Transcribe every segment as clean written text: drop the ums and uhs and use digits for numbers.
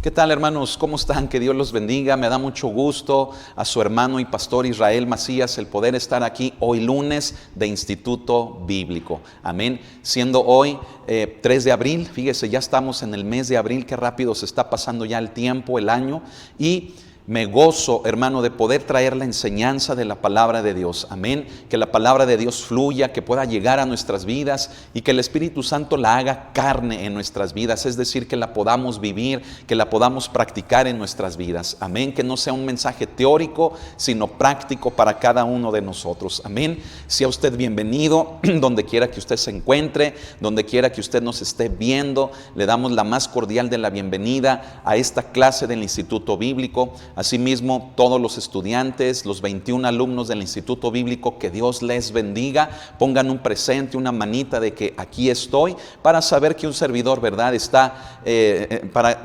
¿Qué tal, hermanos? ¿Cómo están? Que Dios los bendiga. Me da mucho gusto a su hermano y pastor Israel Macías el poder estar aquí hoy lunes de Instituto Bíblico. Amén. Siendo hoy 3 de abril, fíjese, ya estamos en el mes de abril, qué rápido se está pasando ya el tiempo, el año, y me gozo, hermano, de poder traer la enseñanza de la palabra de Dios. Amén. Que la palabra de Dios fluya, que pueda llegar a nuestras vidas y que el Espíritu Santo la haga carne en nuestras vidas. Es decir, que la podamos vivir, que la podamos practicar en nuestras vidas. Amén. Que no sea un mensaje teórico, sino práctico para cada uno de nosotros. Amén. Sea usted bienvenido donde quiera que usted se encuentre, donde quiera que usted nos esté viendo. Le damos la más cordial de la bienvenida a esta clase del Instituto Bíblico. Asimismo, todos los estudiantes, los 21 alumnos del Instituto Bíblico, que Dios les bendiga. Pongan un presente, una manita de que aquí estoy, para saber que un servidor, ¿verdad?, está,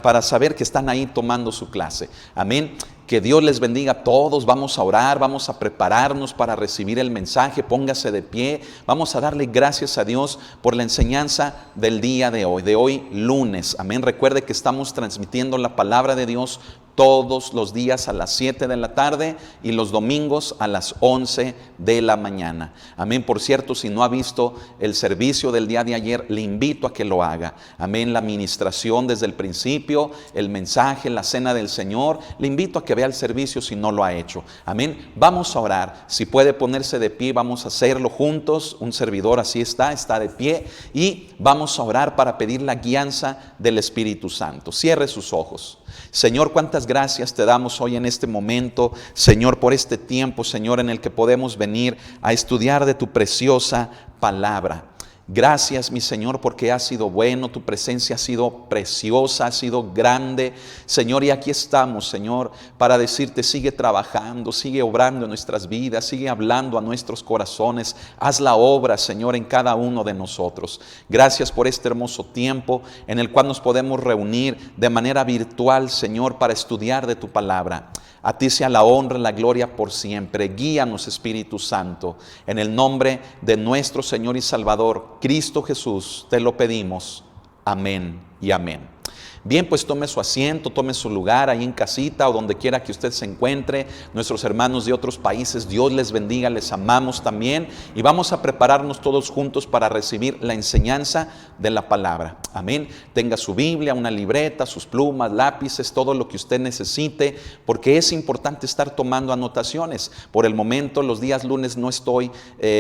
para saber que están ahí tomando su clase. Amén. Que Dios les bendiga a todos. Vamos a orar, vamos a prepararnos para recibir el mensaje. Póngase de pie. Vamos a darle gracias a Dios por la enseñanza del día de hoy lunes. Amén. Recuerde que estamos transmitiendo la palabra de Dios todos los días a las 7 de la tarde y los domingos a las 11 de la mañana. Amén. Por cierto, si no ha visto el servicio del día de ayer, le invito a que lo haga. Amén. La administración desde el principio, el mensaje, la cena del Señor. Le invito a que vea el servicio si no lo ha hecho. Amén. Vamos a orar. Si puede ponerse de pie, vamos a hacerlo juntos. Un servidor así está de pie, y vamos a orar para pedir la guianza del Espíritu Santo. Cierre sus ojos. Señor, cuántas gracias te damos hoy en este momento, Señor, por este tiempo, Señor, en el que podemos venir a estudiar de tu preciosa palabra. Gracias, mi Señor, porque has sido bueno, tu presencia ha sido preciosa, ha sido grande, Señor, y aquí estamos, Señor, para decirte: sigue trabajando, sigue obrando en nuestras vidas, sigue hablando a nuestros corazones, haz la obra, Señor, en cada uno de nosotros. Gracias por este hermoso tiempo en el cual nos podemos reunir de manera virtual, Señor, para estudiar de tu palabra. A ti sea la honra y la gloria por siempre. Guíanos, Espíritu Santo, en el nombre de nuestro Señor y Salvador, Cristo Jesús, te lo pedimos. Amén y amén. Bien, pues tome su asiento, tome su lugar ahí en casita o donde quiera que usted se encuentre. Nuestros hermanos de otros países, Dios les bendiga, les amamos también. Y vamos a prepararnos todos juntos para recibir la enseñanza de la palabra. Amén. Tenga su Biblia, una libreta, sus plumas, lápices, todo lo que usted necesite, porque es importante estar tomando anotaciones. Por el momento, los días lunes no estoy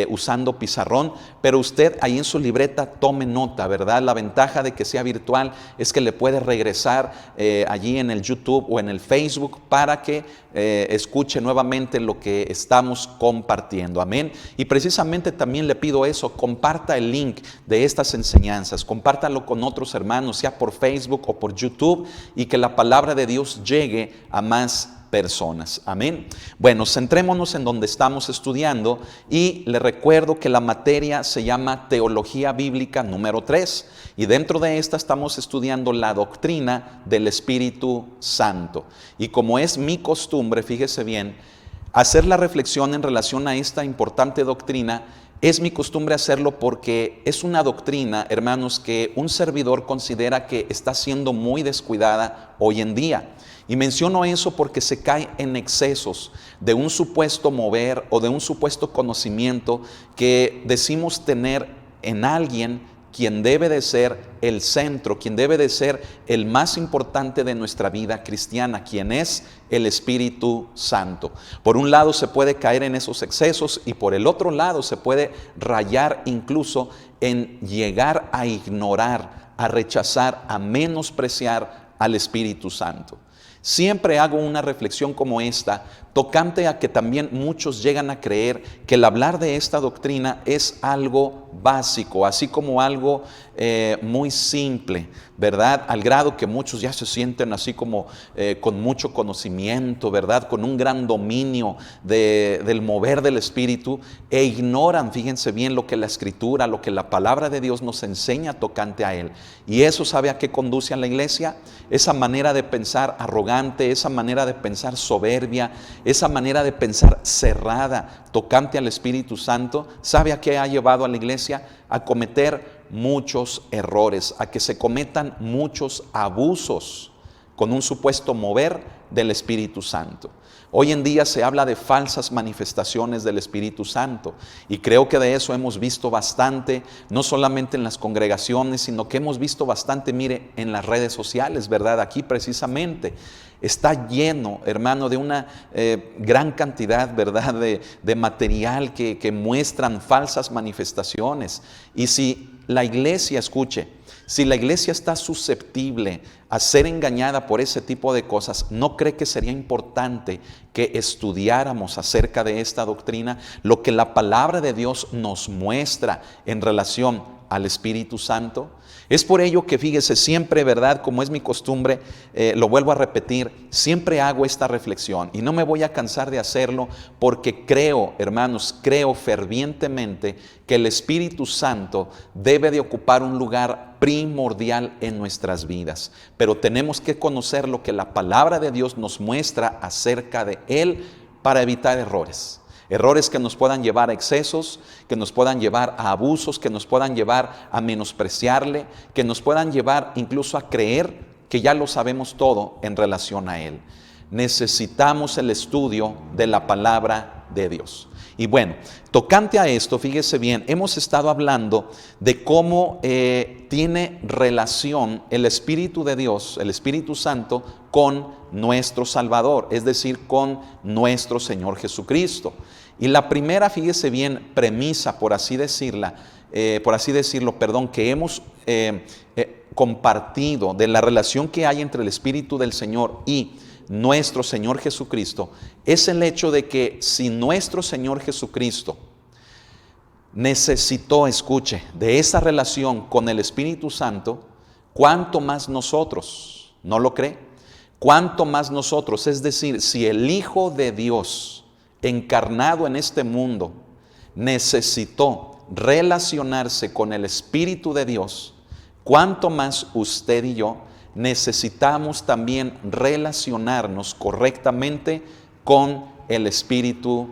usando pizarrón, pero usted ahí en su libreta tome nota, ¿verdad? La ventaja de que sea virtual es que le puede regresar allí en el YouTube o en el Facebook para que escuche nuevamente lo que estamos compartiendo. Amén. Y precisamente también le pido eso: comparta el link de estas enseñanzas, compártalo con otros hermanos, sea por Facebook o por YouTube, y que la palabra de Dios llegue a más personas. Amén. Bueno, centrémonos en donde estamos estudiando, y le recuerdo que la materia se llama Teología Bíblica número 3, y dentro de esta estamos estudiando la doctrina del Espíritu Santo. Y como es mi costumbre, fíjese bien, hacer la reflexión en relación a esta importante doctrina, es mi costumbre hacerlo porque es una doctrina, hermanos, que un servidor considera que está siendo muy descuidada hoy en día. Y menciono eso porque se cae en excesos de un supuesto mover o de un supuesto conocimiento que decimos tener en alguien quien debe de ser el centro, quien debe de ser el más importante de nuestra vida cristiana, quien es el Espíritu Santo. Por un lado se puede caer en esos excesos, y por el otro lado se puede rayar incluso en llegar a ignorar, a rechazar, a menospreciar al Espíritu Santo. Siempre hago una reflexión como esta, tocante a que también muchos llegan a creer que el hablar de esta doctrina es algo básico, así como algo muy simple, ¿verdad? Al grado que muchos ya se sienten así como con mucho conocimiento, ¿verdad? Con un gran dominio del mover del Espíritu, e ignoran, fíjense bien, lo que la Escritura, lo que la palabra de Dios nos enseña tocante a Él. Y eso, ¿sabe a qué conduce a la iglesia? Esa manera de pensar arrogante, esa manera de pensar soberbia, esa manera de pensar cerrada tocante al Espíritu Santo, ¿sabe a qué ha llevado a la iglesia? A cometer muchos errores, a que se cometan muchos abusos con un supuesto mover del Espíritu Santo. Hoy en día se habla de falsas manifestaciones del Espíritu Santo y creo que de eso hemos visto bastante, no solamente en las congregaciones, sino que hemos visto bastante, mire, en las redes sociales, ¿verdad? Aquí precisamente está lleno, hermano, de una gran cantidad, ¿verdad?, de material que muestran falsas manifestaciones. Y si la iglesia, escuche, si la iglesia está susceptible a ser engañada por ese tipo de cosas, ¿no cree que sería importante que estudiáramos acerca de esta doctrina? Lo que la palabra de Dios nos muestra en relación al Espíritu Santo. Es por ello que fíjese, siempre, ¿verdad?, como es mi costumbre, lo vuelvo a repetir, siempre hago esta reflexión y no me voy a cansar de hacerlo porque creo, hermanos, creo fervientemente que el Espíritu Santo debe de ocupar un lugar primordial en nuestras vidas. Pero tenemos que conocer lo que la palabra de Dios nos muestra acerca de Él para evitar errores. Errores que nos puedan llevar a excesos, que nos puedan llevar a abusos, que nos puedan llevar a menospreciarle, que nos puedan llevar incluso a creer que ya lo sabemos todo en relación a Él. Necesitamos el estudio de la palabra de Dios. Y bueno, tocante a esto, fíjese bien, hemos estado hablando de cómo tiene relación el Espíritu de Dios, el Espíritu Santo, con nuestro Salvador, es decir, con nuestro Señor Jesucristo. Y la primera, fíjese bien, premisa, por así decirlo, que hemos compartido de la relación que hay entre el Espíritu del Señor y nuestro Señor Jesucristo, es el hecho de que si nuestro Señor Jesucristo necesitó, escuche, de esa relación con el Espíritu Santo, ¿cuánto más nosotros? ¿No lo cree? ¿Cuánto más nosotros? Es decir, si el Hijo de Dios encarnado en este mundo necesitó relacionarse con el Espíritu de Dios, ¿cuánto más usted y yo necesitamos también relacionarnos correctamente con el Espíritu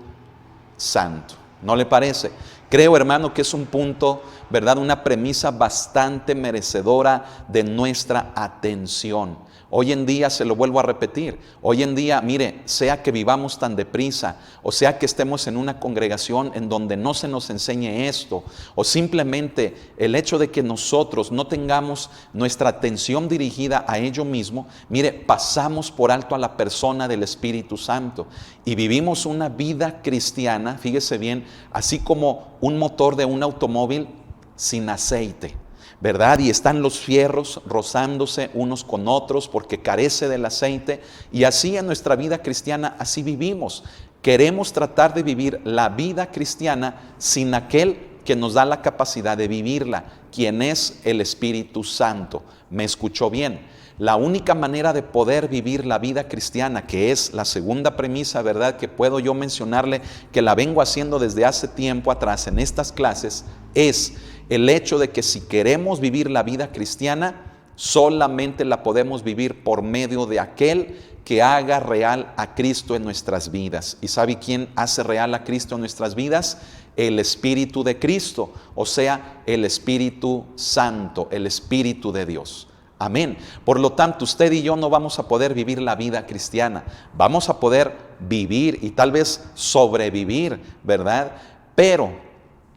Santo? ¿No le parece? Creo, hermano, que es un punto, ¿verdad?, una premisa bastante merecedora de nuestra atención. Hoy en día, se lo vuelvo a repetir, hoy en día, mire, sea que vivamos tan deprisa, o sea que estemos en una congregación en donde no se nos enseñe esto, o simplemente el hecho de que nosotros no tengamos nuestra atención dirigida a ello mismo, mire, pasamos por alto a la persona del Espíritu Santo y vivimos una vida cristiana, fíjese bien, así como un motor de un automóvil sin aceite, ¿verdad? Y están los fierros rozándose unos con otros porque carece del aceite. Y así en nuestra vida cristiana, así vivimos. Queremos tratar de vivir la vida cristiana sin aquel que nos da la capacidad de vivirla, quien es el Espíritu Santo. ¿Me escuchó bien? La única manera de poder vivir la vida cristiana, que es la segunda premisa, ¿verdad?, que puedo yo mencionarle, que la vengo haciendo desde hace tiempo atrás en estas clases, es el hecho de que si queremos vivir la vida cristiana, solamente la podemos vivir por medio de aquel que haga real a Cristo en nuestras vidas. ¿Y sabe quién hace real a Cristo en nuestras vidas? El Espíritu de Cristo, o sea, el Espíritu Santo, el Espíritu de Dios. Amén. Por lo tanto, usted y yo no vamos a poder vivir la vida cristiana. Vamos a poder vivir y tal vez sobrevivir, ¿verdad? Pero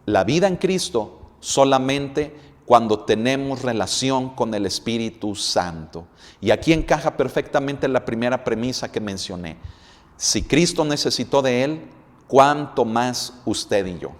la vida en Cristo solamente cuando tenemos relación con el Espíritu Santo. Y aquí encaja perfectamente la primera premisa que mencioné. Si Cristo necesitó de Él, ¿cuánto más usted y yo?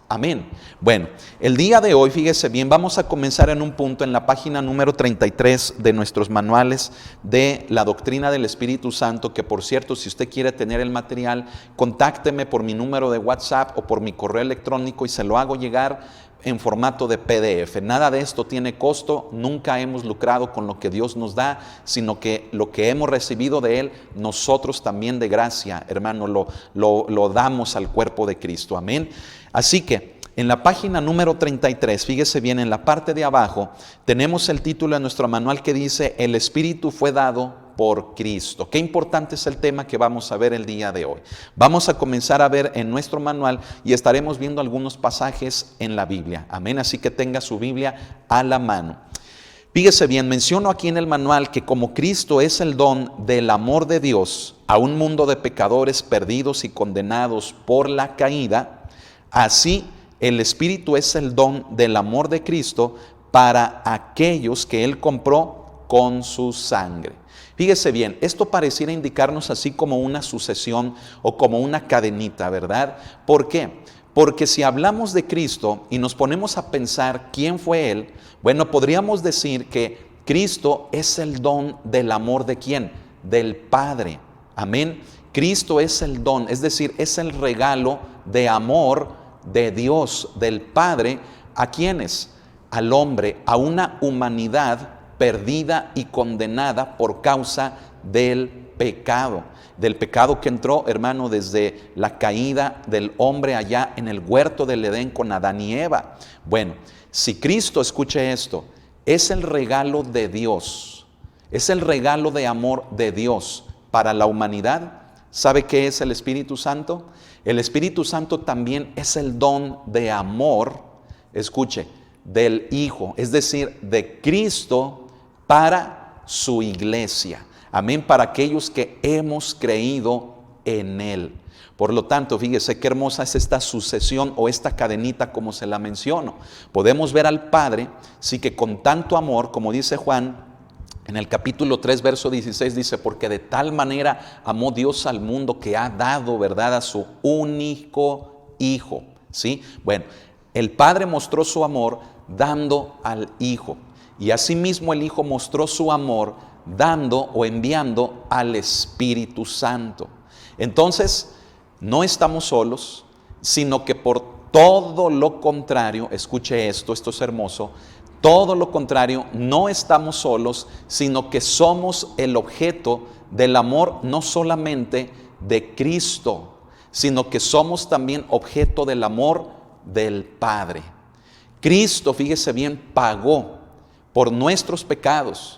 Amén. Bueno, el día de hoy, fíjese bien, vamos a comenzar en un punto en la página número 33 de nuestros manuales de la doctrina del Espíritu Santo, que por cierto, si usted quiere tener el material, contácteme por mi número de WhatsApp o por mi correo electrónico y se lo hago llegar en formato de PDF. Nada de esto tiene costo, nunca hemos lucrado con lo que Dios nos da, sino que lo que hemos recibido de Él, nosotros también de gracia, hermano, lo damos al cuerpo de Cristo. Amén. Así que en la página número 33, fíjese bien, en la parte de abajo, tenemos el título de nuestro manual que dice: El Espíritu fue dado por Cristo. Qué importante es el tema que vamos a ver el día de hoy. Vamos a comenzar a ver en nuestro manual y estaremos viendo algunos pasajes en la Biblia. Amén. Así que tenga su Biblia a la mano. Fíjese bien, menciono aquí en el manual que como Cristo es el don del amor de Dios a un mundo de pecadores perdidos y condenados por la caída, así el Espíritu es el don del amor de Cristo para aquellos que Él compró con su sangre. Fíjese bien, esto pareciera indicarnos así como una sucesión o como una cadenita, ¿verdad? ¿Por qué? Porque si hablamos de Cristo y nos ponemos a pensar quién fue Él, bueno, podríamos decir que Cristo es el don del amor de ¿quién? Del Padre. Amén. Cristo es el don, es decir, es el regalo de amor de Dios, del Padre. ¿A quiénes? Al hombre, a una humanidad perdida y condenada por causa del pecado que entró, hermano, desde la caída del hombre allá en el huerto del Edén con Adán y Eva. Bueno, si Cristo, escuche esto, es el regalo de Dios, es el regalo de amor de Dios para la humanidad, ¿sabe qué es el Espíritu Santo? El Espíritu Santo también es el don de amor, escuche, del Hijo, es decir, de Cristo para su iglesia. Amén, para aquellos que hemos creído en Él. Por lo tanto, fíjese qué hermosa es esta sucesión o esta cadenita como se la menciono. Podemos ver al Padre, sí, que con tanto amor, como dice Juan, en el capítulo 3, verso 16, dice, porque de tal manera amó Dios al mundo que ha dado, ¿verdad?, a su único Hijo, ¿sí? Bueno, el Padre mostró su amor dando al Hijo. Y asimismo el Hijo mostró su amor dando o enviando al Espíritu Santo. Entonces, no estamos solos, sino que por todo lo contrario, escuche esto es hermoso, todo lo contrario, no estamos solos, sino que somos el objeto del amor no solamente de Cristo, sino que somos también objeto del amor del Padre. Cristo, fíjese bien, pagó por nuestros pecados.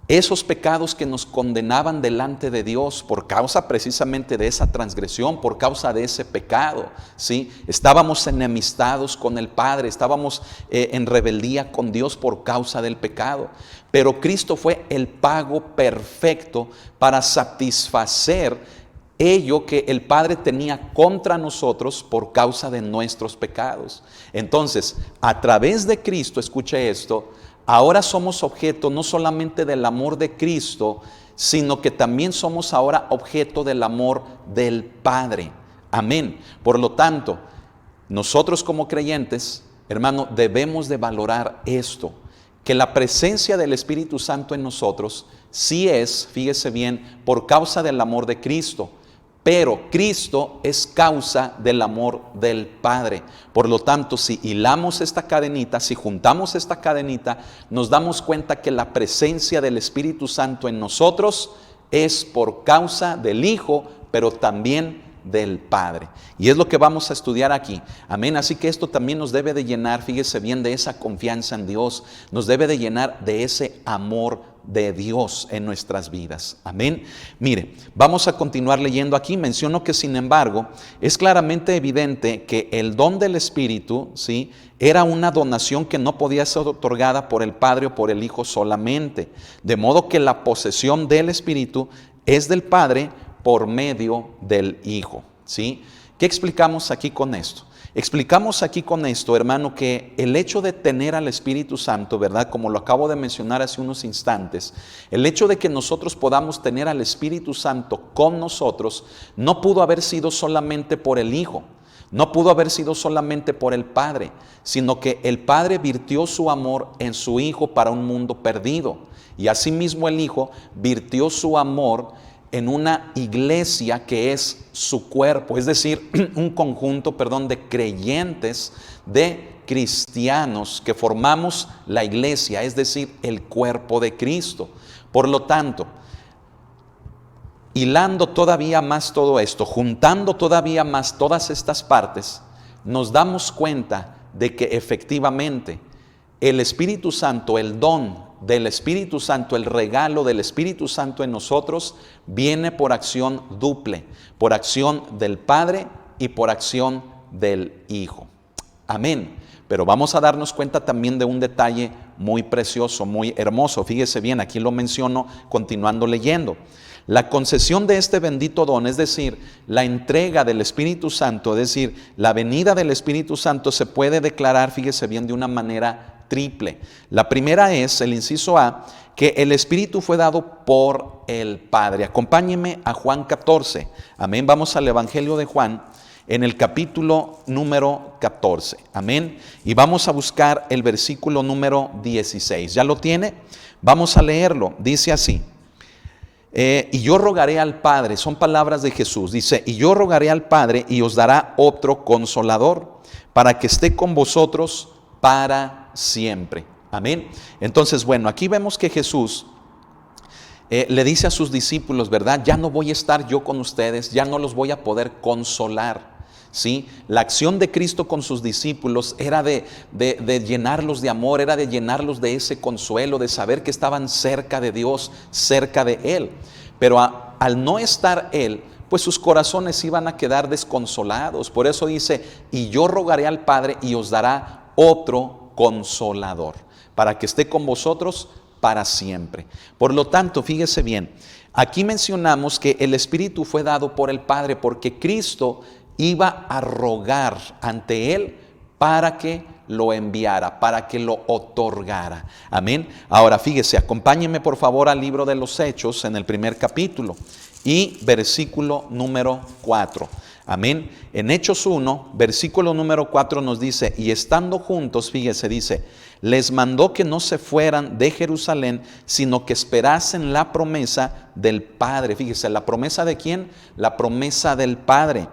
Esos pecados que nos condenaban delante de Dios por causa precisamente de esa transgresión, por causa de ese pecado, ¿sí? Estábamos enemistados con el Padre, estábamos en rebeldía con Dios por causa del pecado. Pero Cristo fue el pago perfecto para satisfacer ello que el Padre tenía contra nosotros por causa de nuestros pecados. Entonces, a través de Cristo, escuche esto, ahora somos objeto no solamente del amor de Cristo, sino que también somos ahora objeto del amor del Padre. Amén. Por lo tanto, nosotros como creyentes, hermano, debemos de valorar esto, que la presencia del Espíritu Santo en nosotros sí es, fíjese bien, por causa del amor de Cristo. Pero Cristo es causa del amor del Padre. Por lo tanto, si hilamos esta cadenita, si juntamos esta cadenita, nos damos cuenta que la presencia del Espíritu Santo en nosotros es por causa del Hijo, pero también del Padre. Y es lo que vamos a estudiar aquí. Amén. Así que esto también nos debe de llenar, fíjese bien, de esa confianza en Dios. Nos debe de llenar de ese amor de Dios en nuestras vidas. Amén. Mire, vamos a continuar leyendo aquí. Menciono que sin embargo es claramente evidente que el don del Espíritu, ¿sí?, era una donación que no podía ser otorgada por el Padre o por el Hijo solamente. De modo que la posesión del Espíritu es del Padre por medio del Hijo, ¿sí? ¿Qué explicamos aquí con esto? Explicamos aquí con esto, hermano, que el hecho de tener al Espíritu Santo, ¿verdad? Como lo acabo de mencionar hace unos instantes, el hecho de que nosotros podamos tener al Espíritu Santo con nosotros, no pudo haber sido solamente por el Hijo, no pudo haber sido solamente por el Padre, sino que el Padre virtió su amor en su Hijo para un mundo perdido. Y asimismo el Hijo virtió su amor en una iglesia que es su cuerpo, es decir, un conjunto, de creyentes, de cristianos que formamos la iglesia, es decir, el cuerpo de Cristo. Por lo tanto, hilando todavía más todo esto, juntando todavía más todas estas partes, nos damos cuenta de que efectivamente el Espíritu Santo, el don del Espíritu Santo, el regalo del Espíritu Santo en nosotros, viene por acción duple, por acción del Padre y por acción del Hijo. Amén. Pero vamos a darnos cuenta también de un detalle muy precioso, muy hermoso. Fíjese bien, aquí lo menciono continuando leyendo. La concesión de este bendito don, es decir, la entrega del Espíritu Santo, es decir, la venida del Espíritu Santo se puede declarar, fíjese bien, de una manera triple. La primera es, el inciso A, que el Espíritu fue dado por el Padre. Acompáñenme a Juan 14. Amén. Vamos al Evangelio de Juan en el capítulo número 14. Amén. Y vamos a buscar el versículo número 16. ¿Ya lo tiene? Vamos a leerlo. Dice así. Y yo rogaré al Padre, son palabras de Jesús, dice, y yo rogaré al Padre y os dará otro consolador para que esté con vosotros para siempre. Amén. Entonces, bueno, aquí vemos que Jesús le dice a sus discípulos, ¿verdad? Ya no voy a estar yo con ustedes, ya no los voy a poder consolar. ¿Sí? La acción de Cristo con sus discípulos era de llenarlos de amor, era de llenarlos de ese consuelo, de saber que estaban cerca de Dios, cerca de Él. Pero al no estar Él, pues sus corazones iban a quedar desconsolados. Por eso dice, y yo rogaré al Padre y os dará otro consolador, para que esté con vosotros para siempre. Por lo tanto, fíjese bien, aquí mencionamos que el Espíritu fue dado por el Padre, porque Cristo iba a rogar ante Él para que lo enviara, para que lo otorgara. Amén. Ahora fíjese, acompáñenme por favor al libro de los Hechos en el primer capítulo y versículo número 4. Amén. En Hechos 1, versículo número 4 nos dice, y estando juntos, fíjese, dice, les mandó que no se fueran de Jerusalén, sino que esperasen la promesa del Padre. Fíjese, ¿la promesa de quién? La promesa del Padre,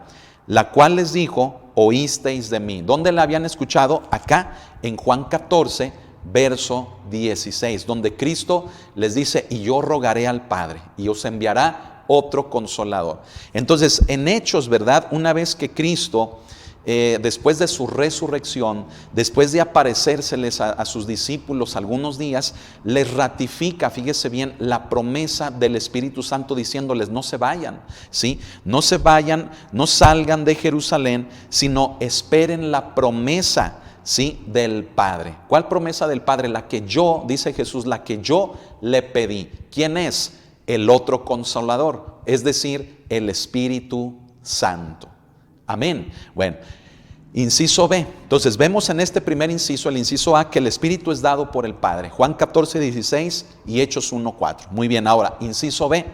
la cual les dijo, oísteis de mí. ¿Dónde la habían escuchado? Acá en Juan 14, verso 16, donde Cristo les dice, y yo rogaré al Padre, y os enviará otro consolador. Entonces, en Hechos, ¿verdad? Una vez que Cristo, después de su resurrección, después de aparecérseles a sus discípulos algunos días, les ratifica, fíjese bien, la promesa del Espíritu Santo diciéndoles, no se vayan, ¿sí? No se vayan, no salgan de Jerusalén, sino esperen la promesa, ¿sí? Del Padre. ¿Cuál promesa del Padre? La que yo, dice Jesús, la que yo le pedí. ¿Quién es? El otro consolador, es decir, el Espíritu Santo. Amén. Bueno, inciso B. Entonces vemos en este primer inciso, el inciso A, que el Espíritu es dado por el Padre. Juan 14, 16 y Hechos 1, 4. Muy bien, ahora, inciso B.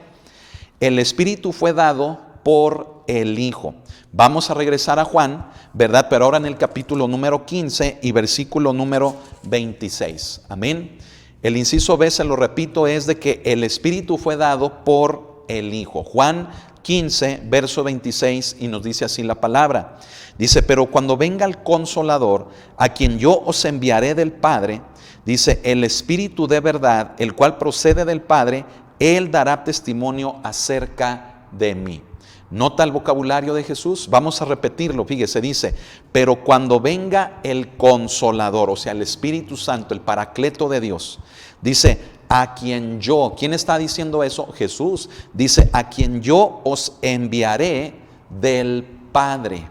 El Espíritu fue dado por el Hijo. Vamos a regresar a Juan, ¿verdad? Pero ahora en el capítulo número 15 y versículo número 26. Amén. El inciso B, se lo repito, es de que el Espíritu fue dado por el Hijo. Juan 15, verso 26, y nos dice así la palabra. Dice, pero cuando venga el Consolador, a quien yo os enviaré del Padre, dice, el Espíritu de verdad, el cual procede del Padre, Él dará testimonio acerca de mí. ¿Nota el vocabulario de Jesús? Vamos a repetirlo, fíjese, dice, pero cuando venga el Consolador, o sea, el Espíritu Santo, el Paracleto de Dios, dice, a quien yo, ¿quién está diciendo eso? Jesús. Dice, a quien yo os enviaré del Padre,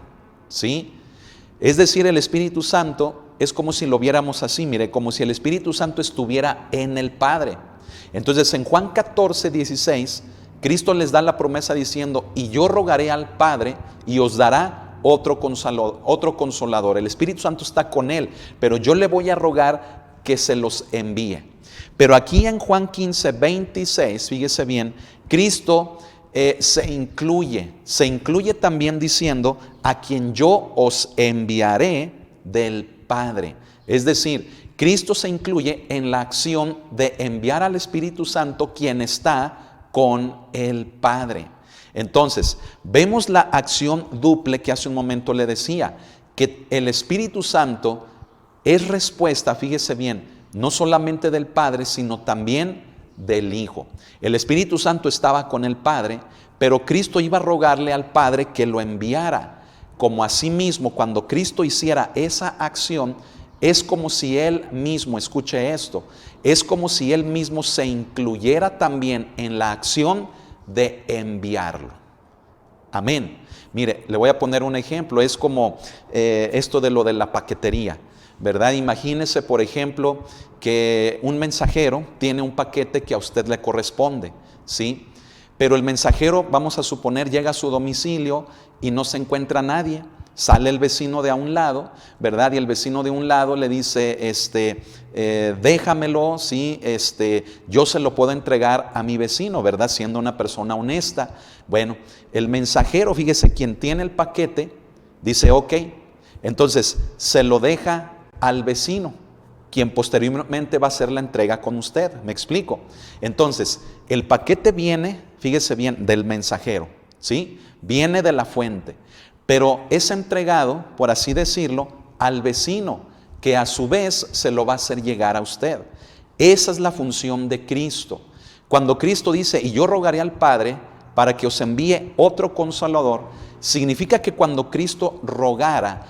¿sí? Es decir, el Espíritu Santo es como si lo viéramos así, mire, como si el Espíritu Santo estuviera en el Padre. Entonces, en Juan 14, 16, Cristo les da la promesa diciendo, y yo rogaré al Padre y os dará otro consolador. El Espíritu Santo está con él, pero yo le voy a rogar que se los envíe. Pero aquí en Juan 15, 26, fíjese bien, Cristo se incluye también diciendo, a quien yo os enviaré del Padre. Es decir, Cristo se incluye en la acción de enviar al Espíritu Santo, quien está con el Padre. Entonces, vemos la acción duple que hace un momento le decía, que el Espíritu Santo es respuesta, fíjese bien, no solamente del Padre, sino también del Hijo. El Espíritu Santo estaba con el Padre, pero Cristo iba a rogarle al Padre que lo enviara. Como asimismo, cuando Cristo hiciera esa acción, es como si Él mismo, escuche esto, es como si Él mismo se incluyera también en la acción de enviarlo. Amén. Mire, le voy a poner un ejemplo, es como esto de lo de la paquetería. ¿verdad? Imagínese, por ejemplo, que un mensajero tiene un paquete que a usted le corresponde, ¿sí? Pero el mensajero, vamos a suponer, llega a su domicilio y no se encuentra nadie. Sale el vecino de a un lado, ¿verdad? Y el vecino de un lado le dice, déjamelo, ¿sí? Yo se lo puedo entregar a mi vecino, ¿verdad? Siendo una persona honesta. Bueno, el mensajero, fíjese, quien tiene el paquete, dice, ok, entonces se lo deja al vecino, quien posteriormente va a hacer la entrega con usted. ¿Me explico? Entonces, el paquete viene, fíjese bien, del mensajero, ¿sí? Viene de la fuente, pero es entregado, por así decirlo, al vecino, que a su vez se lo va a hacer llegar a usted. Esa es la función de Cristo. Cuando Cristo dice, y yo rogaré al Padre para que os envíe otro Consolador, significa que cuando Cristo rogara,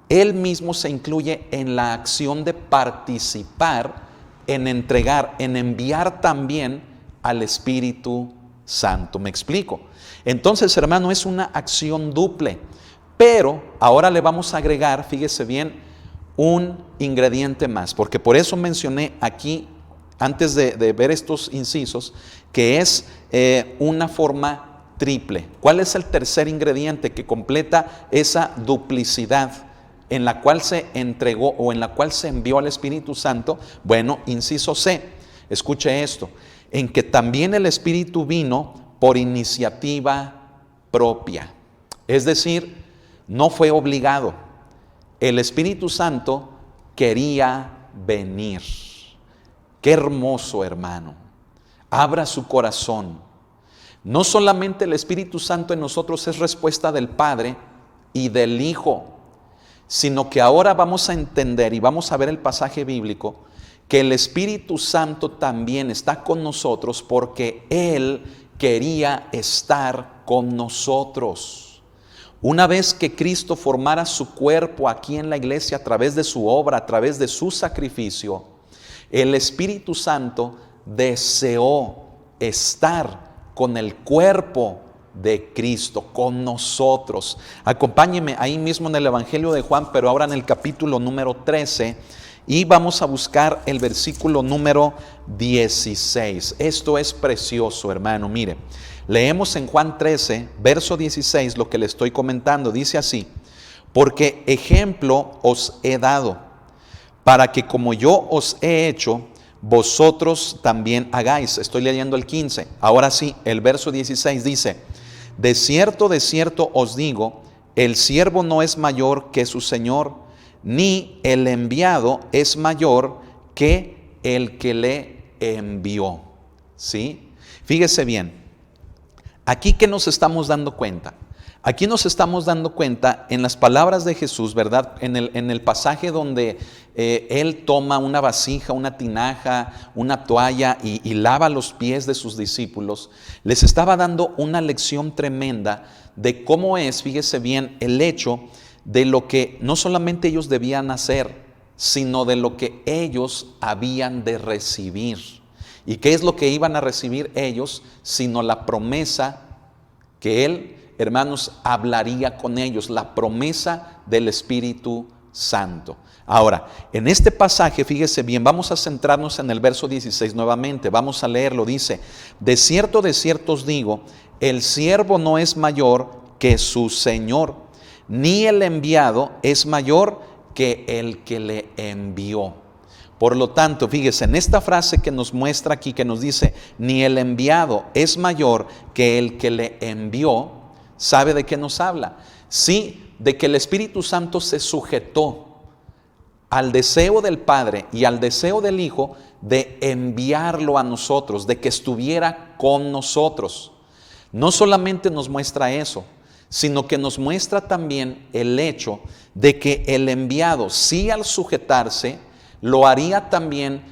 Él mismo se incluye en la acción de participar, en entregar, en enviar también al Espíritu Santo. ¿Me explico? Entonces, hermano, es una acción duple. Pero ahora le vamos a agregar, fíjese bien, un ingrediente más, porque por eso mencioné aquí, antes de ver estos incisos, que es una forma triple. ¿Cuál es el tercer ingrediente que completa esa duplicidad en la cual se entregó o en la cual se envió al Espíritu Santo? Bueno, inciso C, escuche esto, en que también el Espíritu vino por iniciativa propia. Es decir, no fue obligado. El Espíritu Santo quería venir. Qué hermoso, hermano. Abra su corazón. No solamente el Espíritu Santo en nosotros es respuesta del Padre y del Hijo, sino que ahora vamos a entender y vamos a ver el pasaje bíblico que el Espíritu Santo también está con nosotros porque Él quería estar con nosotros. Una vez que Cristo formara su cuerpo aquí en la iglesia a través de su obra, a través de su sacrificio, el Espíritu Santo deseó estar con el cuerpo de Cristo, con nosotros. Acompáñenme ahí mismo en el Evangelio de Juan, pero ahora en el capítulo número 13, y vamos a buscar el versículo número 16. Esto es precioso, hermano. Mire, leemos en Juan 13, verso 16, lo que le estoy comentando. Dice así: porque ejemplo os he dado, para que como yo os he hecho, vosotros también hagáis. Estoy leyendo el 15. Ahora sí, el verso 16 dice: de cierto os digo, el siervo no es mayor que su Señor, ni el enviado es mayor que el que le envió. ¿Sí? Fíjese bien, aquí que nos estamos dando cuenta. Aquí nos estamos dando cuenta en las palabras de Jesús, ¿verdad? En el pasaje donde Él toma una vasija, una tinaja, una toalla y lava los pies de sus discípulos. Les estaba dando una lección tremenda de cómo es, fíjese bien, el hecho de lo que no solamente ellos debían hacer, sino de lo que ellos habían de recibir. ¿Y qué es lo que iban a recibir ellos? Sino la promesa que Él, hermanos, hablaría con ellos, la promesa del Espíritu Santo. Ahora, en este pasaje, fíjese bien, vamos a centrarnos en el verso 16 nuevamente, vamos a leerlo. Dice: de cierto os digo, el siervo no es mayor que su Señor, ni el enviado es mayor que el que le envió. Por lo tanto, fíjese, en esta frase que nos muestra aquí, que nos dice, ni el enviado es mayor que el que le envió, ¿sabe de qué nos habla? Sí, de que el Espíritu Santo se sujetó al deseo del Padre y al deseo del Hijo de enviarlo a nosotros, de que estuviera con nosotros. No solamente nos muestra eso, sino que nos muestra también el hecho de que el enviado, sí, al sujetarse, lo haría también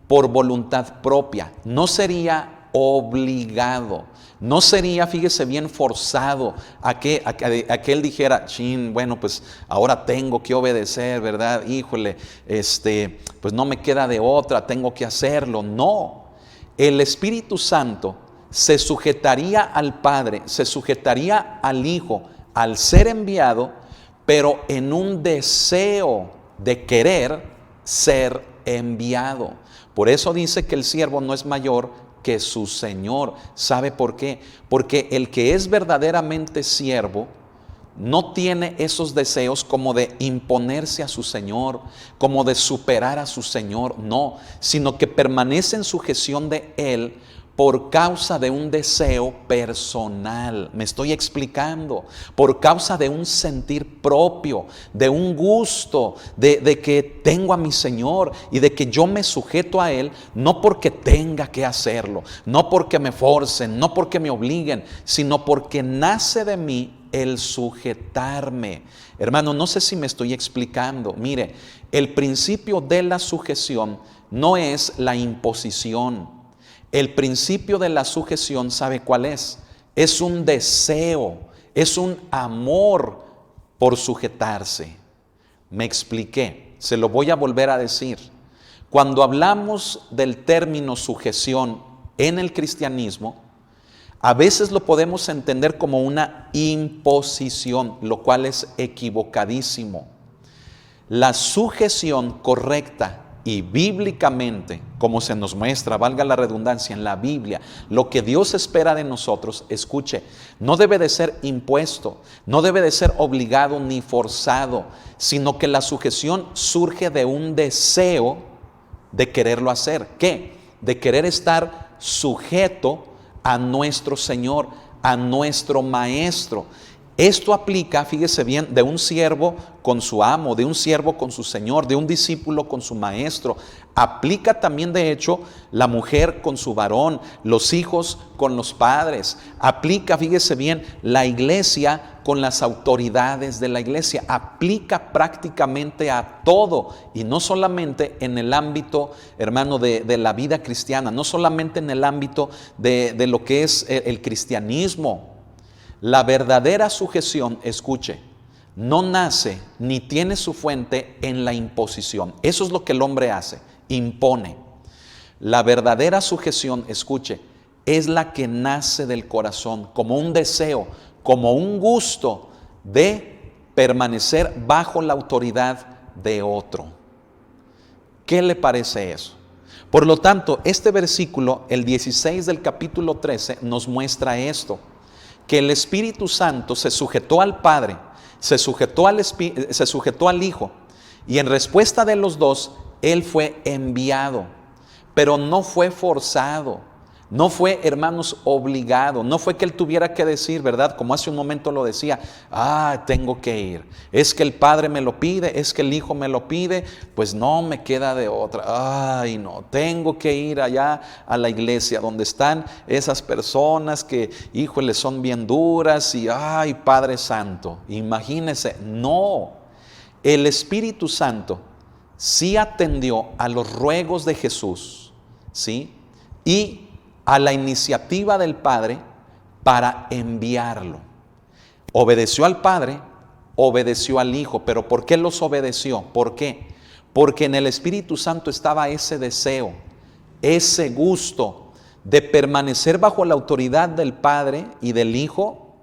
por voluntad propia, no sería obligado, no sería, fíjese bien, forzado a que él dijera, bueno, pues ahora tengo que obedecer, ¿verdad? Híjole, pues no me queda de otra, tengo que hacerlo. No, el Espíritu Santo se sujetaría al Padre, se sujetaría al Hijo, al ser enviado, pero en un deseo de querer ser enviado. Por eso dice que el siervo no es mayor que su Señor. ¿Sabe por qué? Porque el que es verdaderamente siervo no tiene esos deseos como de imponerse a su Señor, como de superar a su Señor, no, sino que permanece en sujeción de Él por causa de un deseo personal. Me estoy explicando. Por causa de un sentir propio, de un gusto, de que tengo a mi Señor y de que yo me sujeto a Él, no porque tenga que hacerlo, no porque me forcen, no porque me obliguen, sino porque nace de mí el sujetarme. Hermano, no sé si me estoy explicando. Mire, el principio de la sujeción no es la imposición. El principio de la sujeción, ¿sabe cuál es? Es un deseo, es un amor por sujetarse. Me expliqué, se lo voy a volver a decir. Cuando hablamos del término sujeción en el cristianismo, a veces lo podemos entender como una imposición, lo cual es equivocadísimo. La sujeción correcta y bíblicamente, como se nos muestra, valga la redundancia, en la Biblia, lo que Dios espera de nosotros, escuche, no debe de ser impuesto, no debe de ser obligado ni forzado, sino que la sujeción surge de un deseo de quererlo hacer. ¿Qué? De querer estar sujeto a nuestro Señor, a nuestro Maestro. Esto aplica, fíjese bien, de un siervo con su amo, de un siervo con su Señor, de un discípulo con su maestro. Aplica también, de hecho, la mujer con su varón, los hijos con los padres. Aplica, fíjese bien, la iglesia con las autoridades de la iglesia. Aplica prácticamente a todo, y no solamente en el ámbito, hermano, de la vida cristiana, no solamente en el ámbito de lo que es el cristianismo. La verdadera sujeción, escuche, no nace ni tiene su fuente en la imposición. Eso es lo que el hombre hace, impone. La verdadera sujeción, escuche, es la que nace del corazón, como un deseo, como un gusto de permanecer bajo la autoridad de otro. ¿Qué le parece eso? Por lo tanto, este versículo, el 16 del capítulo 13, nos muestra esto. Que el Espíritu Santo se sujetó al Padre, se sujetó al Hijo, y en respuesta de los dos, Él fue enviado, pero no fue forzado, no fue, hermanos, obligado, no fue que Él tuviera que decir, ¿verdad? Como hace un momento lo decía, tengo que ir, es que el Padre me lo pide, es que el Hijo me lo pide, pues no me queda de otra, no, tengo que ir allá a la iglesia donde están esas personas que, híjole, son bien duras y, Padre Santo, imagínese, no, el Espíritu Santo sí atendió a los ruegos de Jesús, ¿sí? Y a la iniciativa del Padre para enviarlo. Obedeció al Padre, obedeció al Hijo. ¿Pero por qué los obedeció? ¿Por qué? Porque en el Espíritu Santo estaba ese deseo, ese gusto de permanecer bajo la autoridad del Padre y del Hijo